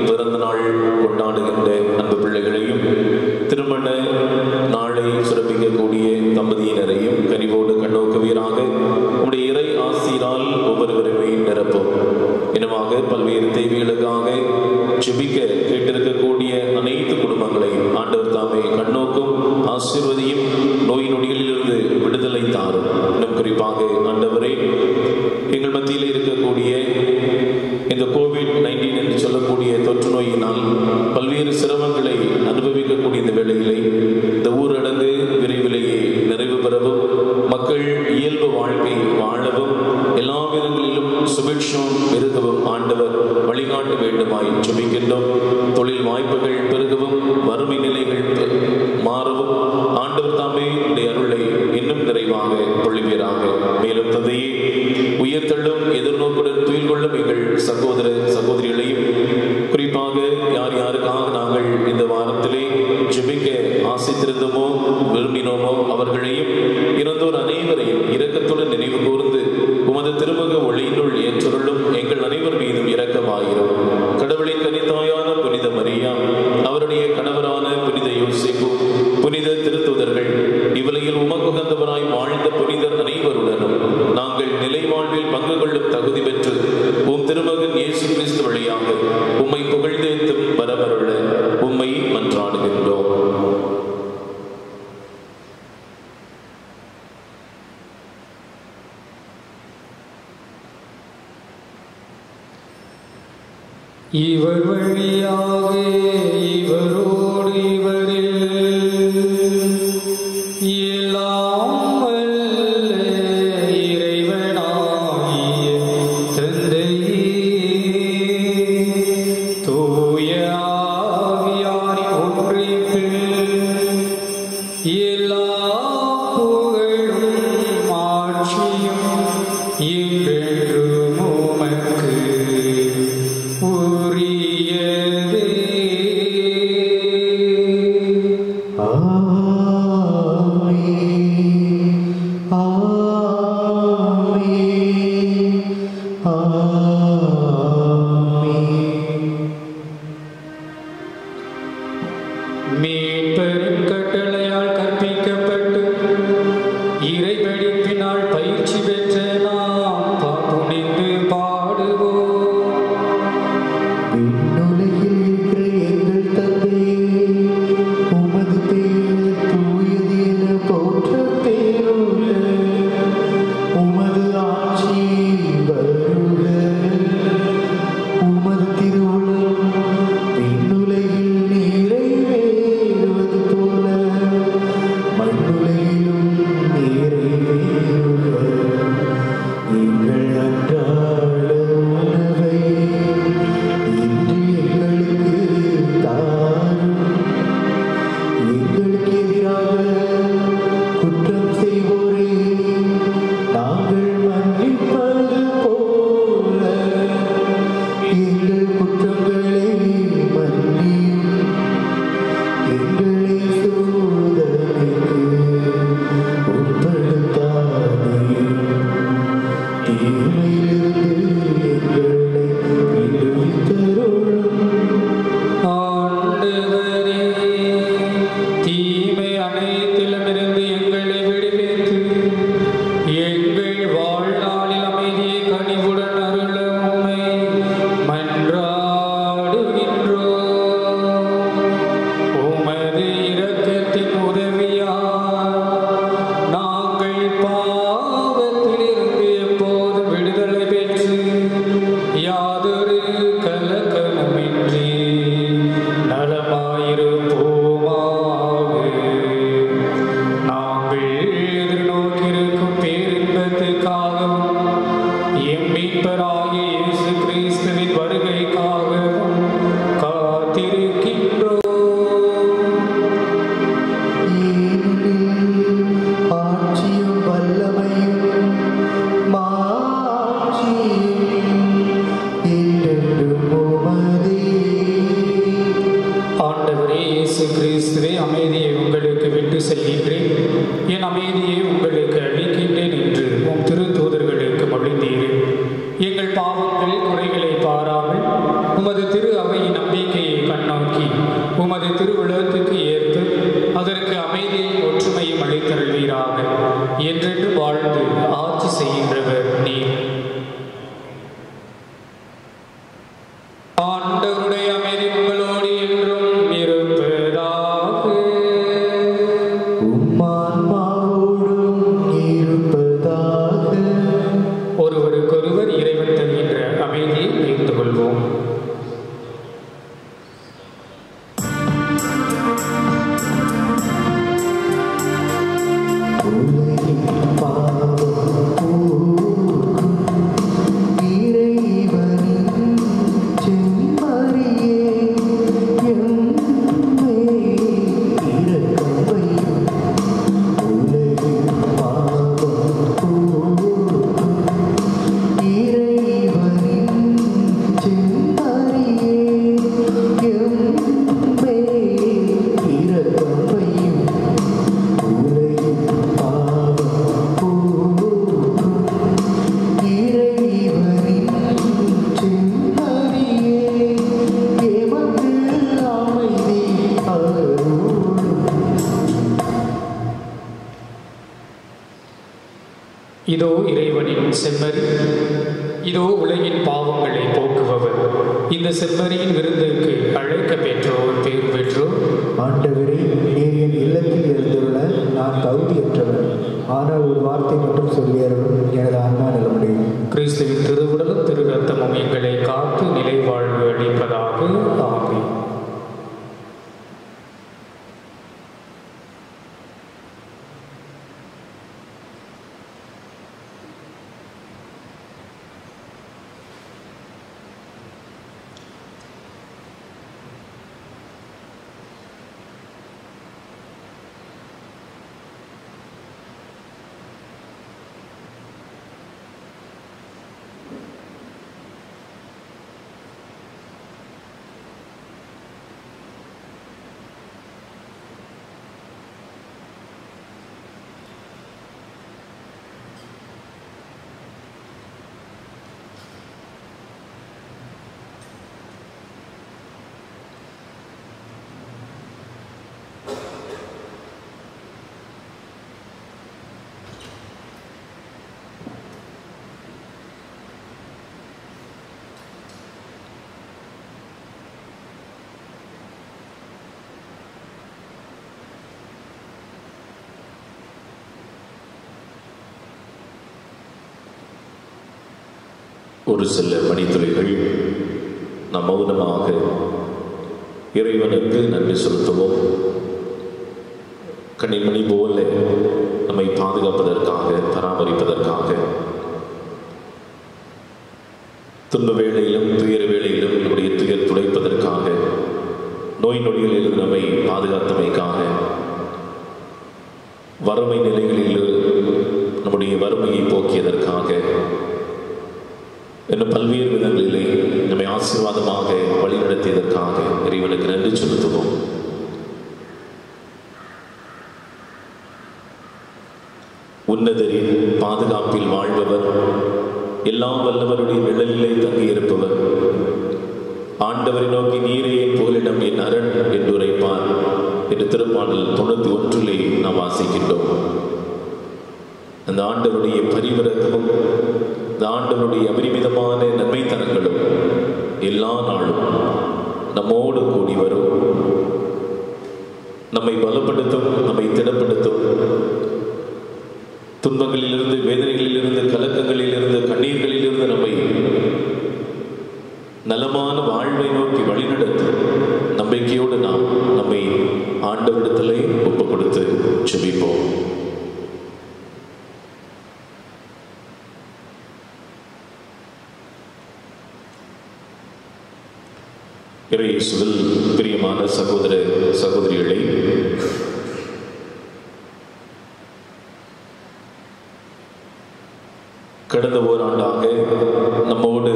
பிறந்த நாள் கொண்டாடுகின்ற அன்பு பிள்ளைகளையும் திருமண நாளை சிறப்பிக்கக்கூடிய தம்பதியினரையும் கனிவோடு கண்ணோக்குவீராக. உடைய இறை ஆசிரால் ஒவ்வொருவருமே நிரப்பும். இனமாக பல்வேறு தேவைகளுக்காக ஜெபிக்க கேட்டிருக்கக்கூடிய அனைத்து குடும்பங்களையும் ஆண்டவர் தாமே கண்ணோக்கும், ஆசீர்வதியும். நோய் நொடிகளிலிருந்து விடுதலை தாரும். இன்னும் குறிப்பாக ஆண்டவரே, எங்கள் மத்தியில் இருக்கக்கூடிய இந்த கோவிட்-19 என்று சொல்லக்கூடிய தொற்று நோயினால் பல்வேறு சிரமங்களை அனுபவிக்கக்கூடிய இந்த வேளையிலே இந்த ஊரடங்கு விரைவிலேயே நிறைவு பெறவும், மக்கள் இயல்பு வாழ்க்கை வாழவும், எல்லா விதங்களிலும் சுபிட்சம் பெருகவும் ஆண்டவர் வழிகாட்ட வேண்டுமாய் ஜெபிக்கின்றோம். தொழில் வாய்ப்புகள் பெருகவும், வறுமை நிலைகள் மாறவும் ஆண்டவர் தாமே உடைய அருளை இன்னும் நிறைவாக பொழிவீராக. மேலும் தந்தையே, உயர்த்தள்ளும் எதிர்நோக்குடன் துயில் கொள்ளும் எங்கள் சகோதர சகோதரிகளையும், குறிப்பாக யார் யாருக்காக நாங்கள் இந்த வாரத்திலே ஜெபிக்க ஆசைத்திருந்தோமோ விரும்பினோமோ அவர்களையும், இறந்தோர் அனைவரையும் இரக்கத்துடன் நினைவு கூர்ந்து உமது திருமுக ஒளியினுள் ஏற்றருளும். எங்கள் அனைவர் மீதும் இரக்கமாயிரும். கடவுளின் கனித்தாயான புனித மரியா, அவருடைய கணவரான புனித யோசேப்பு, புனித திருத்தூதர்கள், இவ்வுலகில் உமக்குகந்தவராய் வாழ்ந்த புனிதர் அனைவருடனும் நாங்கள் நிலை வாழ்வில் பங்கு கொள்ளும் தகுதி பெற்று உம் திருமகன் இயேசு கிறிஸ்து வழியாக உம்மை புகழ்ந்தேத்தும் வரவருள உம்மை மன்றாடுகின்றோம். இவர் வழியாக இவரோடு இவரில் எல்லாம் வல்ல இறைவனாகிய தந்தையே, தூய ஆவியாரின் ஒன்றிப்பில் எல்லா புகழும் ஆட்சியும் என்றென்றும் உமக்கு உரியதே. ஆட்சியும் வல்லமையும் மாட்சியும் என்றென்றும் உமதே. ஆண்டவரே இயேசு கிறிஸ்துவே, அமைதியை உங்களுக்கு விட்டு செல்கின்றேன், என் அமைதியை உங்களுக்கு அளிக்கின்றேன் என்று உம் திருத்தூதர்களுக்கு மொழிந்தீர். எங்கள் பாவங்கள் குறைகளை பாராமல் உமது திரு அவையின் நம்பிக்கையை கண்ணோக்கி உமது திருவுலகத்துக்கு ஏற்று அதற்கு அமைதியும் ஒற்றுமையும் அளித்தருள்வீராக. என்றென்று வாழ்ந்து ஆட்சி செய்கின்றவர் நீர். ஆண்டவருடைய அமைதி உங்களோடு என்றும் இருப்பதாக. உம்மான்மாவோடும் இருப்பதாக. ஒருவருக்கொருவர் இறைவன் தருகின்ற அமைதியை பகிர்ந்து கொள்வோம். உலகின் பாவம் போக்கும் இறைவனின் செம்மறியே, எம்மேல் இரக்கம் வையும். உலகின் பாவம் போக்கும் இறைவனின் செம்மறியே, எம்மேல் இரக்கம் வையும். உலகின் பாவம் போக்கும் இறைவனின் செம்மறியே, எமக்கு அமைதி அருளும். இதோ இறைவனின் செம்மறி, இதோ உலகின் பாவங்களை போக்குபவர். இந்த செம்மறியின் விருந்துக்கு அழைக்க பெற்றோர் பேர் பெற்றோர். ஆண்டவரே, நீர் என் இல்லத்தில் இருந்துள்ள நான் தகுதியற்றவன். ஆனால் ஒரு வார்த்தை மட்டும் சொல்லியருளும், எனது ஆன்மா நலமடையும். கிறிஸ்துவின் திருவுடலும் திரு ரத்தமும் எங்களை காத்து நிலை வாழ்வு அளிப்பதாக. ஆமென். ஒரு சில மணித்துளிகள் நாம் மௌனமாக இறைவனுக்கு நன்றி செலுத்துவோம். கண்ணிமணி போல நம்மை பாதுகாப்பதற்காக, பராமரிப்பதற்காக, துன்ப வேளையிலும் துயர வேளையிலும் நம்முடைய துயர் துடைப்பதற்காக, நோய் நொடிகளில் நம்மை பாதுகாத்தமைக்காக, வறுமை நிலைகளில் நம்முடைய வறுமையை போக்கியதற்காக, இன்னும் பல்வேறு விதங்களிலே நம்மை ஆசீர்வாதமாக வழிநடத்தியதற்காக இறைவனுக்கு நன்றி செலுத்துவோம். உன்னதரின் பாதுகாப்பில் வாழ்பவர், எல்லாம் வல்லவருடைய நிழலிலே தங்கியிருப்பவர், ஆண்டவரை நோக்கி நீரே என் புகலிடம் என் அரண் என்று உரைப்பார் என்று திருப்பாடல் 91 நாம் வாசிக்கின்றோம். அந்த ஆண்டவருடைய பரிவிரக்கமும், இந்த ஆண்டவருடைய அபரிமிதமான நன்மைத்தனங்களும் எல்லா நாளும் நம்மோடு கூடி வரும். நம்மை பலப்படுத்தும், நம்மை திடப்படுத்தும். துன்பங்களிலிருந்து, வேதனைகளிலிருந்து, கலக்கங்களிலிருந்து, கண்ணீர்களிலிருந்து நம்மை நலமான வாழ்வை நோக்கி வழிநடத்தும் நம்பிக்கையோடு நாம் நம்மை ஆண்டவரிடத்திலே ஒப்புக் கொடுத்து ஜெபிப்போம். இயேசுவில் பிரியமான சகோதர சகோதரிகளை, கடந்த ஓராண்டாக நம்மோடு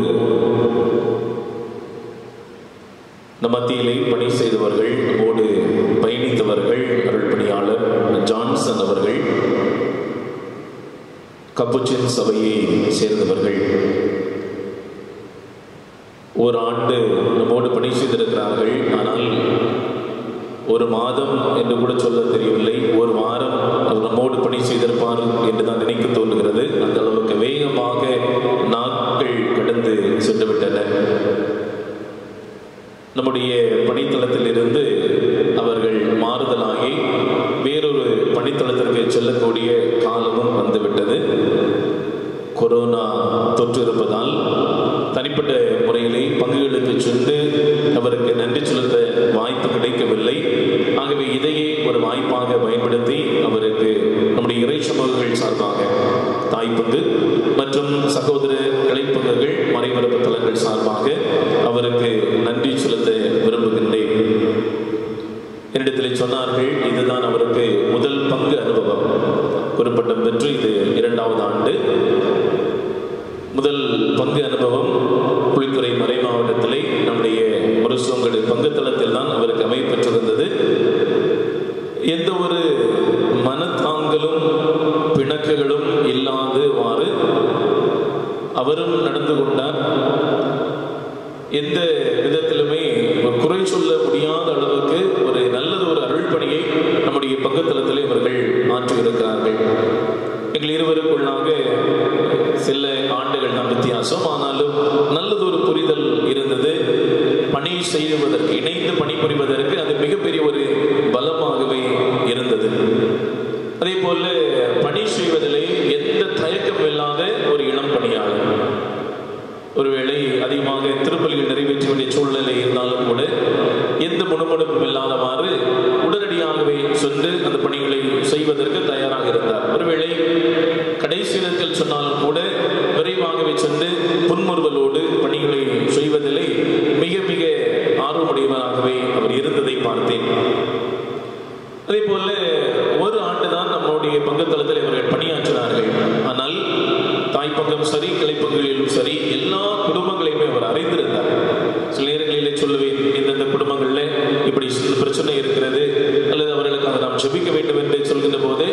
நம் மத்தியிலே பணி செய்தவர்கள், நம்மோடு பயணித்தவர்கள், அருள்பணியாளர் ஜான்சன் அவர்கள், கப்புச்சின் சபையை சேர்ந்தவர்கள் ஓராண்டு நம்மோடு பணி செய்திருக்கிறார்கள். ஆனால் ஒரு மாதம் என்று கூட சொல்ல தெரியவில்லை, ஒரு வாரம் அவர் நம்மோடு பணி செய்திருப்பார் என்று தான் நினைக்க தோன்றுகிறது. அந்த அளவுக்கு வேகமாக நாட்கள் கடந்து சென்றுவிட்டன. நம்முடைய பணித்தளத்திலிருந்து அவர்கள் மாறுதலாகி வேறொரு பணித்தளத்திற்கு செல்லக்கூடிய காலமும் வந்துவிட்டது. கொரோனா தொற்று இருப்பதால் தனிப்பட்ட முறையிலே பங்குகளுக்கு சென்று அவருக்கு நன்றி செலுத்த வாய்ப்பு கிடைக்கவில்லை. ஆகவே இதையே ஒரு வாய்ப்பாக பயன்படுத்தி அவருக்கு நம்முடைய இறை சமூகங்கள் சார்பாக தாய்ப்பங்கு மற்றும் சகோதர கிளைப்பங்குகள் மறைமரபு தலங்கள் சார்பாக அவருக்கு நன்றி செலுத்த விரும்புகின்றேன். என்னிடத்தில் சொன்னார்கள், இதுதான் அவருக்கு முதல் பங்கு அனுபவம். குறிப்பிட்டம் பெற்று இது 2வது ஆண்டு. முதல் பங்கு அனுபவம் புலித்துறை மறை மாவட்டத்திலே நம்முடைய முரசோங்கடு பங்கு தளத்தில் தான் அவருக்கு அமைப்பெற்றிருந்தது. எந்த ஒரு மனத்தாங்களும் பிணக்குகளும் இல்லாதவாறு அவரும் நடந்து கொண்டார். எந்த விதத்திலுமே குறை சொல்ல முடியாத அளவுக்கு ஒரு நல்லது ஒரு அருள்பணியை நம்முடைய பங்குத்தளத்திலே அவர்கள் மாற்றியிருக்கிறார்கள். எங்கள் இருவருக்குள்ளாக சில ஆண்டுகள் தான் வித்தியாசம், ஆனாலும் நல்லதொரு புரிதல் இருந்தது. பணி செய்வதற்கு, இணைந்து பணிபுரிவதற்கு அது மிகப்பெரிய ஒரு பலமாகவே இருந்தது. அதே போல பணி செய்வதிலே எந்த தயக்கம் இல்லாத ஒரு இளம் பணியாளர். ஒருவேளை அதிகமாக திருப்பலிகள் நிறைவேற்ற வேண்டிய சூழ்நிலை இருந்தாலும் கூட எந்த முணுமுணுப்பும் இல்லாதவாறு உடனடியாகவே சென்று அந்த பணிகளை செய்வதற்கு தயாராக இருந்தார். ஒருவேளை கடைசி இடத்தில் சொன்னாலும் கூட விரைவாகவே சென்று புன்முறுவலோடு பணிகளை செய்வதிலே மிக மிக ஆர்வமுடையவராகவே அவர் இருந்ததை பார்த்தேன். அதே போல ஒரு ஆண்டுதான் நம்முடைய பங்குத்தளத்தில் இவர்கள் பணியாற்றினார்கள். ஆனால் தாய்ப்பங்கம் சரி, கிளைப்பங்களிலும் சரி, எல்லா குடும்பங்களையுமே அவர் அறிந்திருந்தார். சில நேரங்களிலே சொல்லுவேன், எந்தெந்த குடும்பங்களில் இப்படி பிரச்சனை இருக்கிறது அல்லது அவர்களுக்காக நாம் ஜெபிக்க வேண்டும் என்று சொல்கின்ற போது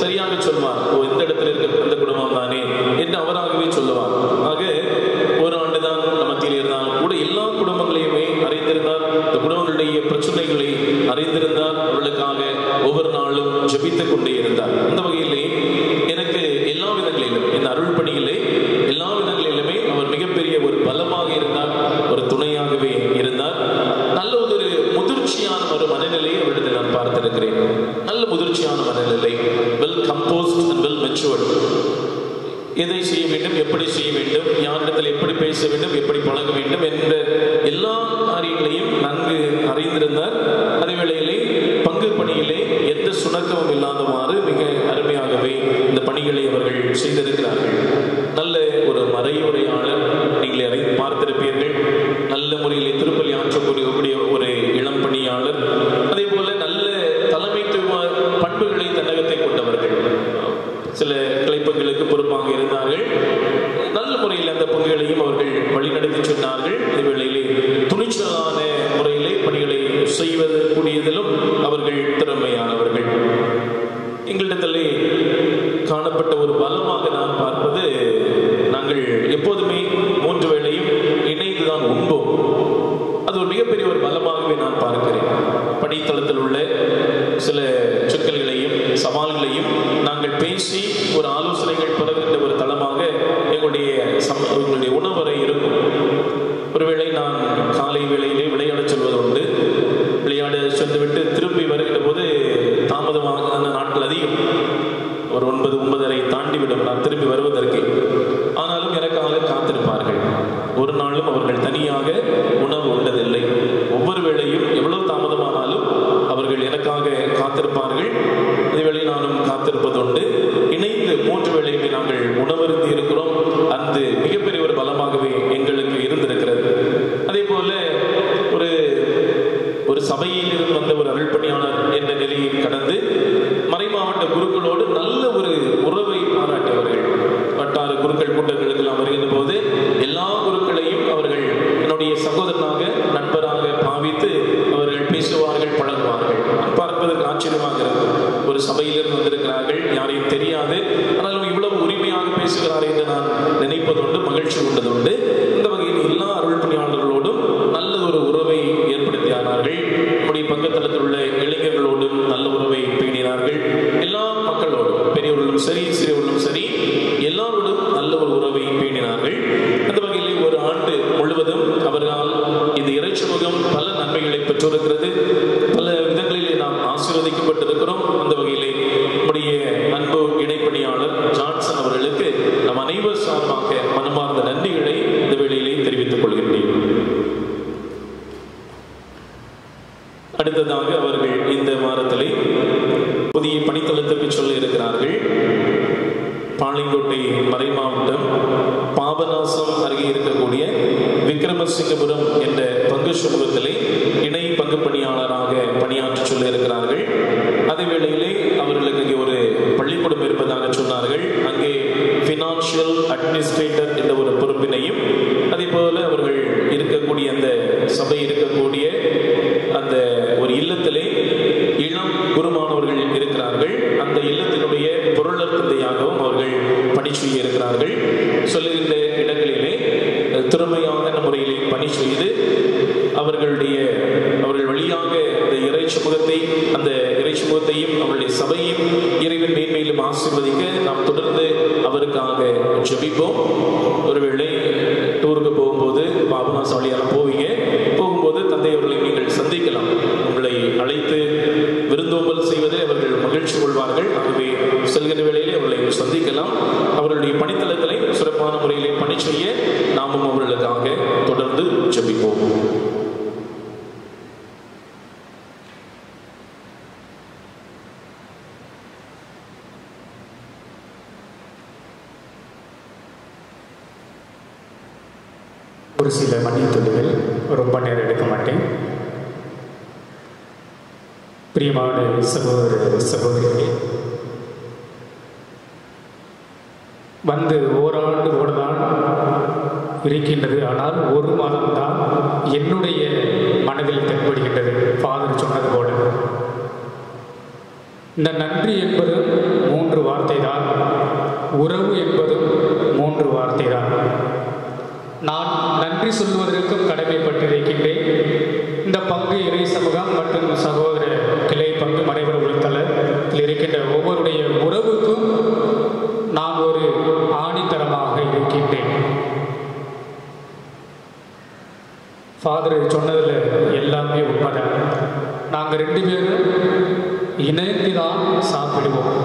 சரியாக சொல்வார், இந்த இடத்துல இருக்கிற அந்த குடும்பம் தானே என்று அவராகவே சொல்லுவார். ஆக ஒரு ஆண்டுதான் மத்தியில் இருந்தாலும் கூட எல்லா குடும்பங்களையுமே அறிந்திருந்தார். இந்த குடும்பங்களுடைய பிரச்சனைகளை அறிந்திருந்தார். அவர்களுக்காக ஒவ்வொரு நாளும் ஜெபித்துக் கொண்டே இருந்தார். அந்த வகையிலே எனக்கு எல்லா விதங்களிலும், இந்த அருள் பணியிலே எல்லா விதங்களிலுமே அவர் மிகப்பெரிய ஒரு பலமாக இருந்தார், ஒரு துணையாகவே இருந்தார். நல்ல ஒரு முதிர்ச்சியான ஒரு மனநிலையை அவரிடத்தில் நான் பார்த்திருக்கிறேன். நல்ல முதிர்ச்சியான மனநிலை, well compost and well matured. எதை செய்ய வேண்டும், எப்படி செய்ய வேண்டும், யாரிடத்தில் எப்படி பேச வேண்டும், எப்படி பழக வேண்டும் என்ற எல்லா காரியங்களையும் நன்கு அறிந்திருந்தார். அதே வேளையிலே பங்கு பணியிலே எந்த சுணக்கமும் இல்லாதவாறு மிக அருமையாகவே இந்த பணிகளை அவர்கள் செய்திருக்கிறார்கள். நல்ல ஒரு மறையுரையாளர், நீங்களே பார்த்திருப்பீர்கள். நல்ல முறையிலே திருப்பலி ஆற்றக்கூடிய ஒரு இளம் பணியாளர். அதே போல நல்ல தலைமைத்துவ பண்புகளை தன்னகத்தை கொண்டவர்கள். சில கிளைப்பங்களுக்கு பொறுப்பாக இருந்தார்கள். நல்ல முறையில் அந்த பங்குகளையும் அவர்கள் வழிநடத்தி சொன்னார்கள். இதுவேளையிலே துணிச்சலான முறையிலே பணிகளை செய்வது கூடியதிலும் அவர்கள் திறமையானவர்கள். எங்களிடத்திலே காணப்பட்ட ஒரு பலமாக நான் பார்ப்பது, நாங்கள் எப்போதுமே 3 வேளையும் இணைந்துதான் உண்போம். அது ஒரு மிகப்பெரிய ஒரு பலமாகவே நான் பார்க்கிறேன். பணித்தளத்தில் உள்ள சில சிக்கல்களையும் சவால்களையும் நாங்கள் பேசி ஒரு ஆலோசனைகள் பெறுகின்ற ஒரு தளமாக எங்களுடைய உணவறை இருக்கும். ஒருவேளை நான் காலை வேளையிலே விளையாட செல்வது உண்டு. விளையாட சென்றுவிட்டு திரும்பி வருகின்ற போது தாமதமான நாட்கள் அதிகம். ஒரு 9:30 தாண்டிவிடும் நான் திரும்பி வருவதற்கு. ஆனாலும் எனக்காக காத்திருப்பார்கள். ஒரு நாளும் அவர்கள் தனியாக உணவு உண்டதில்லை. ஒவ்வொரு வேளையும் எவ்வளவு தாமதமானாலும் அவர்கள் எனக்காக காத்திருப்பார்கள். இதுவேளை நானும் காத்திருப்பது உண்டு. இணைந்து 3 வேளையுமே நாங்கள் உணவருந்தி இருக்கிறோம். அந்த மிகப்பெரிய ஒரு பலமாகவே எங்களுக்கு இருந்திருக்கிறது. அதே போல ஒரு சபையிலிருந்து வந்த ஒரு அருள்பணியாளர் என்ற நிலையை கடந்து மறைமாவட்ட குருக்களோடு நல்ல ஒரு உறவை பாராட்டியவர்கள். வட்டார குருக்கள் கூட்ட சரி எல்லாரோடும் நல்ல ஒரு உறவை பேணினார்கள். அந்த வகையில் ஒரு ஆண்டு முழுவதும் அவர்களால் இந்த இறைச்சமூகம் பல நன்மைகளை பெற்றிருக்கிறது. பல விதங்களிலே நாம் ஆசீர்வதிக்கப்பட்டிருக்கிறோம். அந்த வகையிலே நம்முடைய அன்பு இணைப்பணியாளர் ஜான்சன் அவர்களுக்கு நம் அனைவர் சார்பாக மனமார்ந்த நன்றிகளை இந்த வேளையிலே தெரிவித்துக் கொள்கின்றேன். அடுத்ததாக அவர்கள் இந்த வாரத்திலே புதிய பணித்தளத்திற்கு சொல்ல இருக்கிறார்கள். பாளையங்கோட்டை மறை மாவட்டம் பாபநாசம் அருகே இருக்கக்கூடிய விக்ரமசிங்கபுரம் என்ற பங்கு சமூகத்திலே இணை பங்கு பணியாளராக பணியாற்றி சொல்ல இருக்கிறார்கள். அதே வேளையிலே அவர்களுக்கு இங்கே ஒரு பள்ளிக்கூடம் இருப்பதாக சொன்னார்கள். அங்கே ஃபினான்ஷியல் அட்மினிஸ்ட்ரேட்டர் என்ற ஒரு பொறுப்பினையும், அதே போல அவர்கள் இருக்கக்கூடிய அந்த சபை இருக்கக்கூடிய அந்த ஒரு இல்லத்திலே இளம் குருமானவர்கள் இருக்கிறார்கள். அந்த இல்லத்தினுடைய பொருளர் தந்தையாகவும் அவர்கள் பணி செய்ய இருக்கிறார்கள். சொல்லுகின்ற இடங்களிலே திறமையான முறையிலே பணி செய்து அவர்கள் வழியாக அந்த இறை சமூகத்தை, அந்த இறை சமூகத்தையும் அவருடைய சபையும் இறைவன் மேன்மையிலும் ஆசீர்வதிக்க நாம் தொடர்ந்து அவருக்காக ஜெபிப்போம். ஒருவேளை டூருக்கு போகும்போது பாபநாசம் வழியெல்லாம் போகும்போது தந்தை அவர்களை நீங்கள் சந்திக்கலாம். உங்களை அழைத்து விருந்தோம்பல் செய்வதில் அவர்கள் மகிழ்ச்சி கொள்வார்கள். ஆகவே செல்கிற வேளையிலே அவர்களை சந்திக்கலாம். அவர்களுடைய பணித்தளத்திலே சிறப்பான முறையிலே பணி செய்ய நாமும் அவர்களுக்காக தொடர்ந்து ஜெபிப்போம். ஒரு சில மணித்துளிகள், ரொம்ப நேரம் எடுக்க மாட்டேன். பிரியமான சகோதர சகோதரிகளே, வந்து ஓராண்டு ஓடதான் இருக்கின்றது. ஆனால் ஒரு மாதம்தான் என்னுடைய மனதில் தென்படுகின்றது. ஃபாதர் சொன்னது போல இந்த நன்றி என்பது 3 வார்த்தை தான், உறவு என்பதும் 3 வார்த்தை தான். நான் நன்றி சொல்வதற்கும் கடமைப்பட்டிருக்கின்றேன். இந்த பங்கு இறை சமூகம் மற்றும் சகோதர கிளை பங்கு மறைவர உள்தளத்தில் இருக்கின்ற ஒவ்வொருடைய உறவுக்கும் நான் ஒரு ஆணித்தரமாக இருக்கின்றேன். ஃபாதர் சொன்னதில் எல்லாமே உண்மைதான். நாங்கள் 2 பேரும் இணைந்து தான் சாப்பிடுவோம்.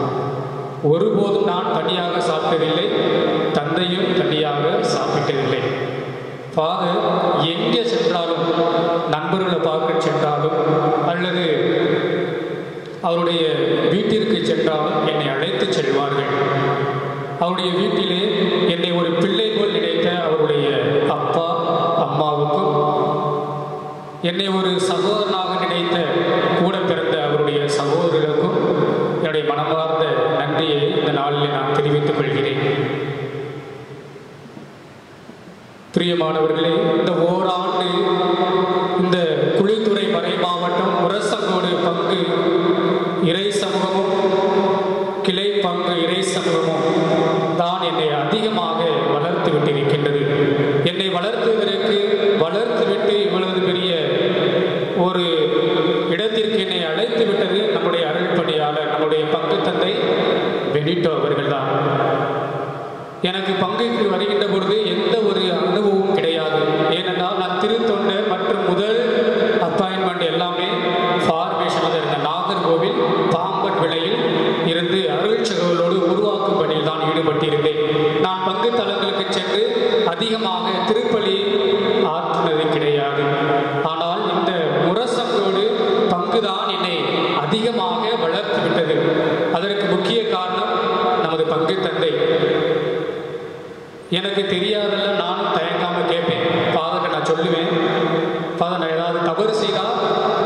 ஒருபோதும் நான் தனியாக சாப்பிட்டதில்லை, தந்தையும் தனியாக சாப்பிட்டதில்லை. ஃபாதர் எங்கே சென்றாலும், நண்பர்களை பார்க்க சென்றாலும் அல்லது அவருடைய வீட்டிற்கு சென்றாலும் என்னை அழைத்து செல்வார்கள். அவருடைய வீட்டிலே என்னை ஒரு பிள்ளை போல் நினைத்த அவருடைய அப்பா அம்மாவுக்கும், என்னை ஒரு சகோதரனாக நினைத்த கூட பிறந்த அவருடைய சகோதரர்களுக்கும் என்னுடைய மனமார்ந்த நன்றியை இந்த நாளில் நான் தெரிவித்துக் கொள்கிறேன். பிரியமானவர்களே, இந்த ஓராண்டு இந்த குழித்துறை மறை மாவட்டம் முரசங்கோடு பங்கு இறை சமூகமும் கிளை பங்கு இறை சமூகமும் தான் என்னை அதிகமாக வளர்த்து விட்டிருக்கின்றது. என்னை வளர்த்துவிட்டு இவ்வளவு பெரிய ஒரு இடத்திற்கு என்னை அழைத்து விட்டது நம்முடைய அருள்பணியாளர், நம்முடைய பங்கு தந்தை பெனிட்டோ அவர்கள்தான். எனக்கு பங்குக்கு வருகின்ற பொழுது எந்த ஒரு அனுபவமும் கிடையாது. ஏனென்றால் நான் திருத்தொண்டர் மற்றும் முதல் அப்பாயின்மெண்ட் எல்லாமே ஃபார்மேஷனில் இருந்த நாகர்கோவில் பாம்பன் விலையில் இருந்து அருள்சகோலோடு உருவாக்கும் பணியில் தான் ஈடுபட்டிருந்தேன். நான் பங்கு தலங்களுக்கு சென்று அதிகமாக திருப்பலி ஆற்றுனது கிடையாது. ஆனால் இந்த முரசங்கோடு பங்குதான் என்னை அதிகமாக வளர்த்து விட்டது. அதற்கு முக்கிய காரணம் நமது பங்கு தந்தை. எனக்கு தெரியாதல்ல, நானும் தயங்காமல் கேட்பேன். ஃபாதர்கிட்ட நான் சொல்லுவேன், ஃபாதர் நான் ஏதாவது தவறு செய்தால்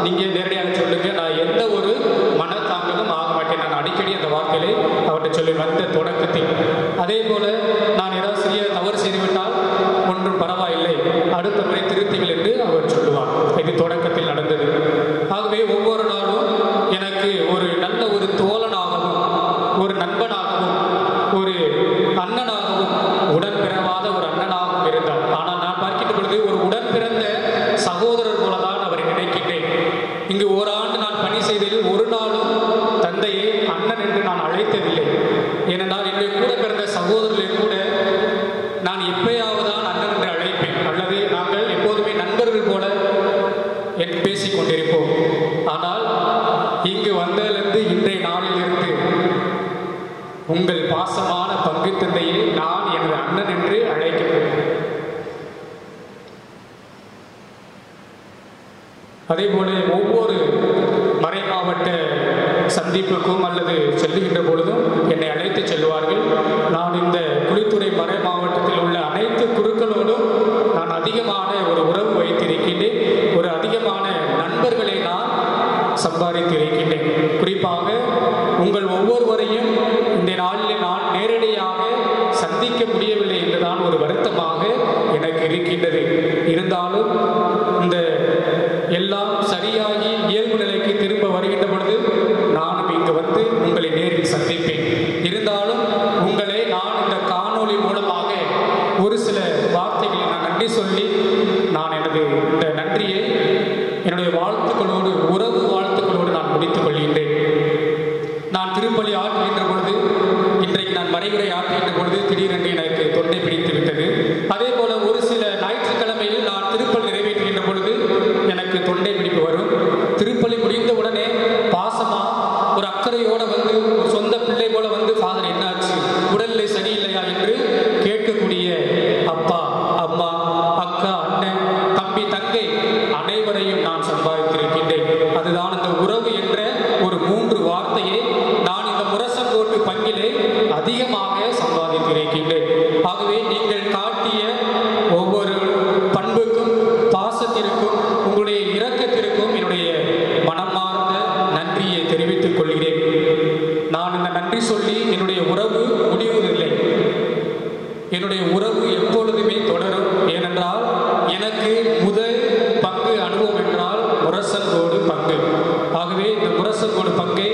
நீங்கள் நேரடியாக சொல்லுங்கள், நான் எந்த ஒரு மனத்தாங்கலும் ஆக மாட்டேன். நான் அடிக்கடி அந்த வார்த்தைகளை அவர்கிட்ட சொல்லி வந்த தொடக்கத்தில். அதே போல் நான் ஏதாவது சிறிய தவறு செய்துவிட்டால் ஒன்றும் பரவாயில்லை, அடுத்த முறை திருத்திகள் என்று அவர் சொல்லுவார். இது தொடக்கத்தில் நடந்தது. ஆகவே ஒவ்வொரு நாளும் எனக்கு ஒரு நல்ல ஒரு தோழனாகவும், ஒரு நண்பனாகவும், ஒரு அண்ணனாகவும், உடன் பிறவாத ஒரு அண்ணனாகவும் இருந்தார். ஆனால் நான் பார்க்கின்ற பொழுது ஒரு உடன் பிறந்த சகோதரர் போலதான் அவரை நினைக்கின்றேன். இங்கு ஓராண்டு நான் பணி செய்ததில் ஒரு நாளும் தந்தையை அண்ணன் என்று நான் அழைத்ததில்லை. ஏனென்றால் என்னுடைய கூட சகோதரர்களையும் கூட நான் எப்பயாவதுதான் அண்ணன் என்று அழைப்பேன், அல்லது நாங்கள் எப்போதுமே நண்பர்கள் போல பேசிக் கொண்டிருப்போம். ஆனால் இங்கு வந்ததிலிருந்து இன்றைய நாளிலிருந்து உங்கள் பாசமான பங்கு தந்தையை நான் எனது அண்ணன் என்று அழைக்கிறேன். அதே போல ஒவ்வொரு மறைமாவட்ட சந்திப்புக்கும் அல்லது செல்லுகின்ற பொழுதும் என்னை அழைத்து செல்வார்கள். நான் இந்த குளித்துறை மறை மாவட்டத்தில் உள்ள அனைத்து குருக்களோடும் நான் அதிகமான ஒரு உறவு வைத்திருக்கின்றேன். ஒரு அதிகமான நண்பர்களை நான் சம்பாதித்து இருக்கின்றேன். குறிப்பாக உங்கள் ஒவ்வொருவரையும் இந்த நாளில் நான் நேரடியாக சந்திக்க முடியவில்லை என்றுதான் ஒரு வருத்தமாக எனக்கு இருக்கின்றது. இருந்தாலும் இந்த எல்லாம் சரியாகி இயல்பு நிலைக்கு திரும்ப வருகின்ற பொழுது நானும் இங்கு வந்து உங்களை நேரில் சந்திப்பேன். இருந்தாலும் உங்களை நான் இந்த காணொளி மூலமாக ஒரு சில வார்த்தைகளை நான் நன்றி சொல்லி நான் எனது இந்த நன்றியை என்னுடைய வாழ்த்துக்களோடு, உறவு வாழ்த்துக்களோடு நான் முடித்துக் கொள்கின்றேன். நான் திருப்பலி ஆற்றுகின்ற பொழுது, இன்றைக்கு நான் மறைவுரை ஆற்றுகின்ற பொழுது திடீரென்று எனக்கு தொண்டை பிடித்து விட்டது. அதே போல ஒரு சில ஞாயிற்றுக்கிழமையில் நான் திருப்பலி நிறைவேற்றுகின்ற பொழுது எனக்கு தொண்டை பிடிப்பு வரும். திருப்பலி முடிந்த உடனே பாசமா ஒரு அக்கறையோட வந்து ஒரு சொந்த பிள்ளை போல வந்து, ஃபாதர் என்னாச்சு, உடல்நிலை சரியில்லையா என்று கேட்கக்கூடிய அப்பா, அம்மா, அக்கா, அண்ணன், தம்பி, தங்கை அனைவரையும் நான் சம்பாதித்திருக்கின்றேன். அதுதான் இந்த உறவு என்ற ஒரு 3 வார்த்தையை நான் இந்த முரசங்கோட்டு பங்கிலே அதிகமாக சம்பாதித்திருக்கின்றேன். ஆகவே நீங்கள் காட்டிய ஒவ்வொரு பண்புக்கும், பாசத்திற்கும், உங்களுடைய இரக்கத்திற்கும் என்னுடைய மனமார்ந்த நன்றியை தெரிவித்துக் கொள்கிறேன். நான் இந்த நன்றி சொல்லி என்னுடைய உறவு முடிவதில்லை. என்னுடைய உறவு எப்பொழுதுமே தொடரும். ஏனென்றால் எனக்கு முதல் பங்கு அனுபவம் என்றால் முரசங்கோடு பங்கு. ஆகவே இந்த முரசங்கோடு பங்கை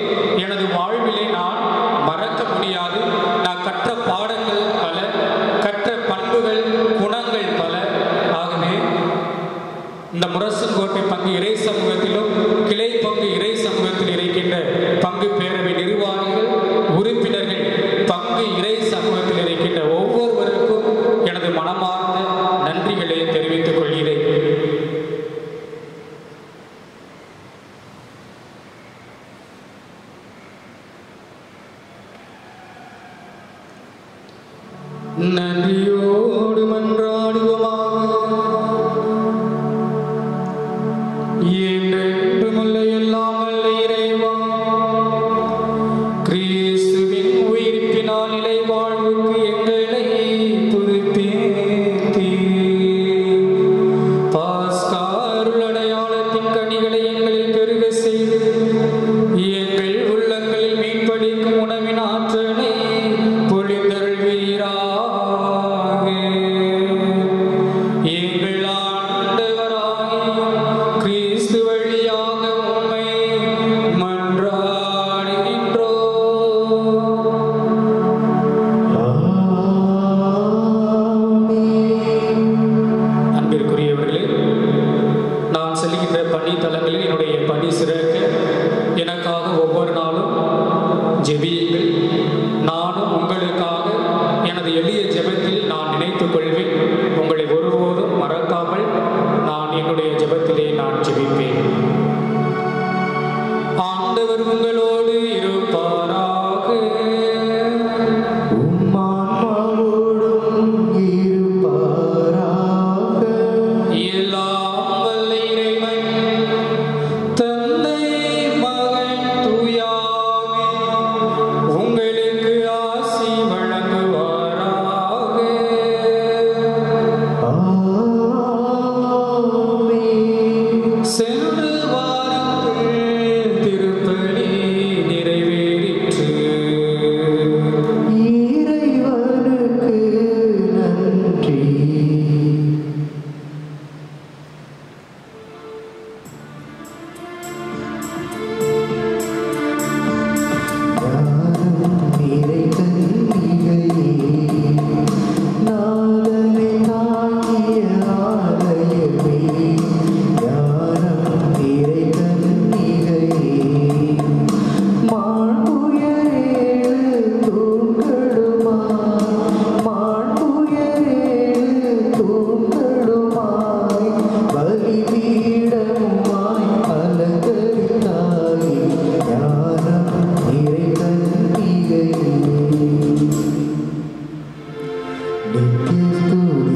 எனது வாழ்விலே நான் மறக்க முடியாது. நான் கற்ற பாடங்கள் பல, கற்ற பண்புகள், குணங்கள் பல. ஆகவே இந்த முரசங்கோட்டை பங்கு இறை சமூகத்திலும் கிளை பங்கு இறை சமூகத்தில் இருக்கின்ற பங்கு பேரவை நிர்வாகிகள், உறுப்பினர்கள், பங்கு இறை சமூகத்தில் இருக்கின்ற ஒவ்வொருவருக்கும் எனது மனமார்ந்த நன்றிகளை தெரிவித்துக் கொள்கிறேன். நன்றியோடு மன்றாடுவோமாக. என்றென்றுமுள்ள எல்லாம் வல்ல இறைவா, கிறிஸ்துவின் உயிர்ப்பினால் நிலை வாழ்வுக்கு எங்களை புதுப்பித்தீர். பாஸ்கா அருள் அடையாளத்தின் கனிகளை எங்களில் பெருக செய்து எங்கள் உள்ளங்களில் மீன்படிக்கும் உணவின் ஆற்றலை பொழிந்தருள்வீராக. எங்கள் ஆண்டவராகிய கிறிஸ்து வழியாக உம்மை மன்றாடுகின்றோம். அன்பிற்குரியவர்களே, நான் செல்கின்ற பணித்தலங்களில் என்னுடைய பணி சிறக்க எனக்காக ஒவ்வொரு நாளும் ஜெபியுங்கள். நானும் உங்களுக்காக எனது எளிய ஜெபத்தில் நான் நினைத்துக் கொள்வேன். உங்களை ஒருபோதும் மறக்காமல் நான் என்னுடைய ஜெபத்திலே நான் ஜெபிப்பேன். ஆண்டவர் உங்களோடு இருப்பாராக. உம்மான்மாவோடும் இருப்பாராக. எல்லாம் வல்ல இறைவன் தந்தை, மகன், தூய ஆவி உங்களுக்கு ஆசி வழங்குவாராக. ஆமென். செல்வ நித்திய ஸ்துதி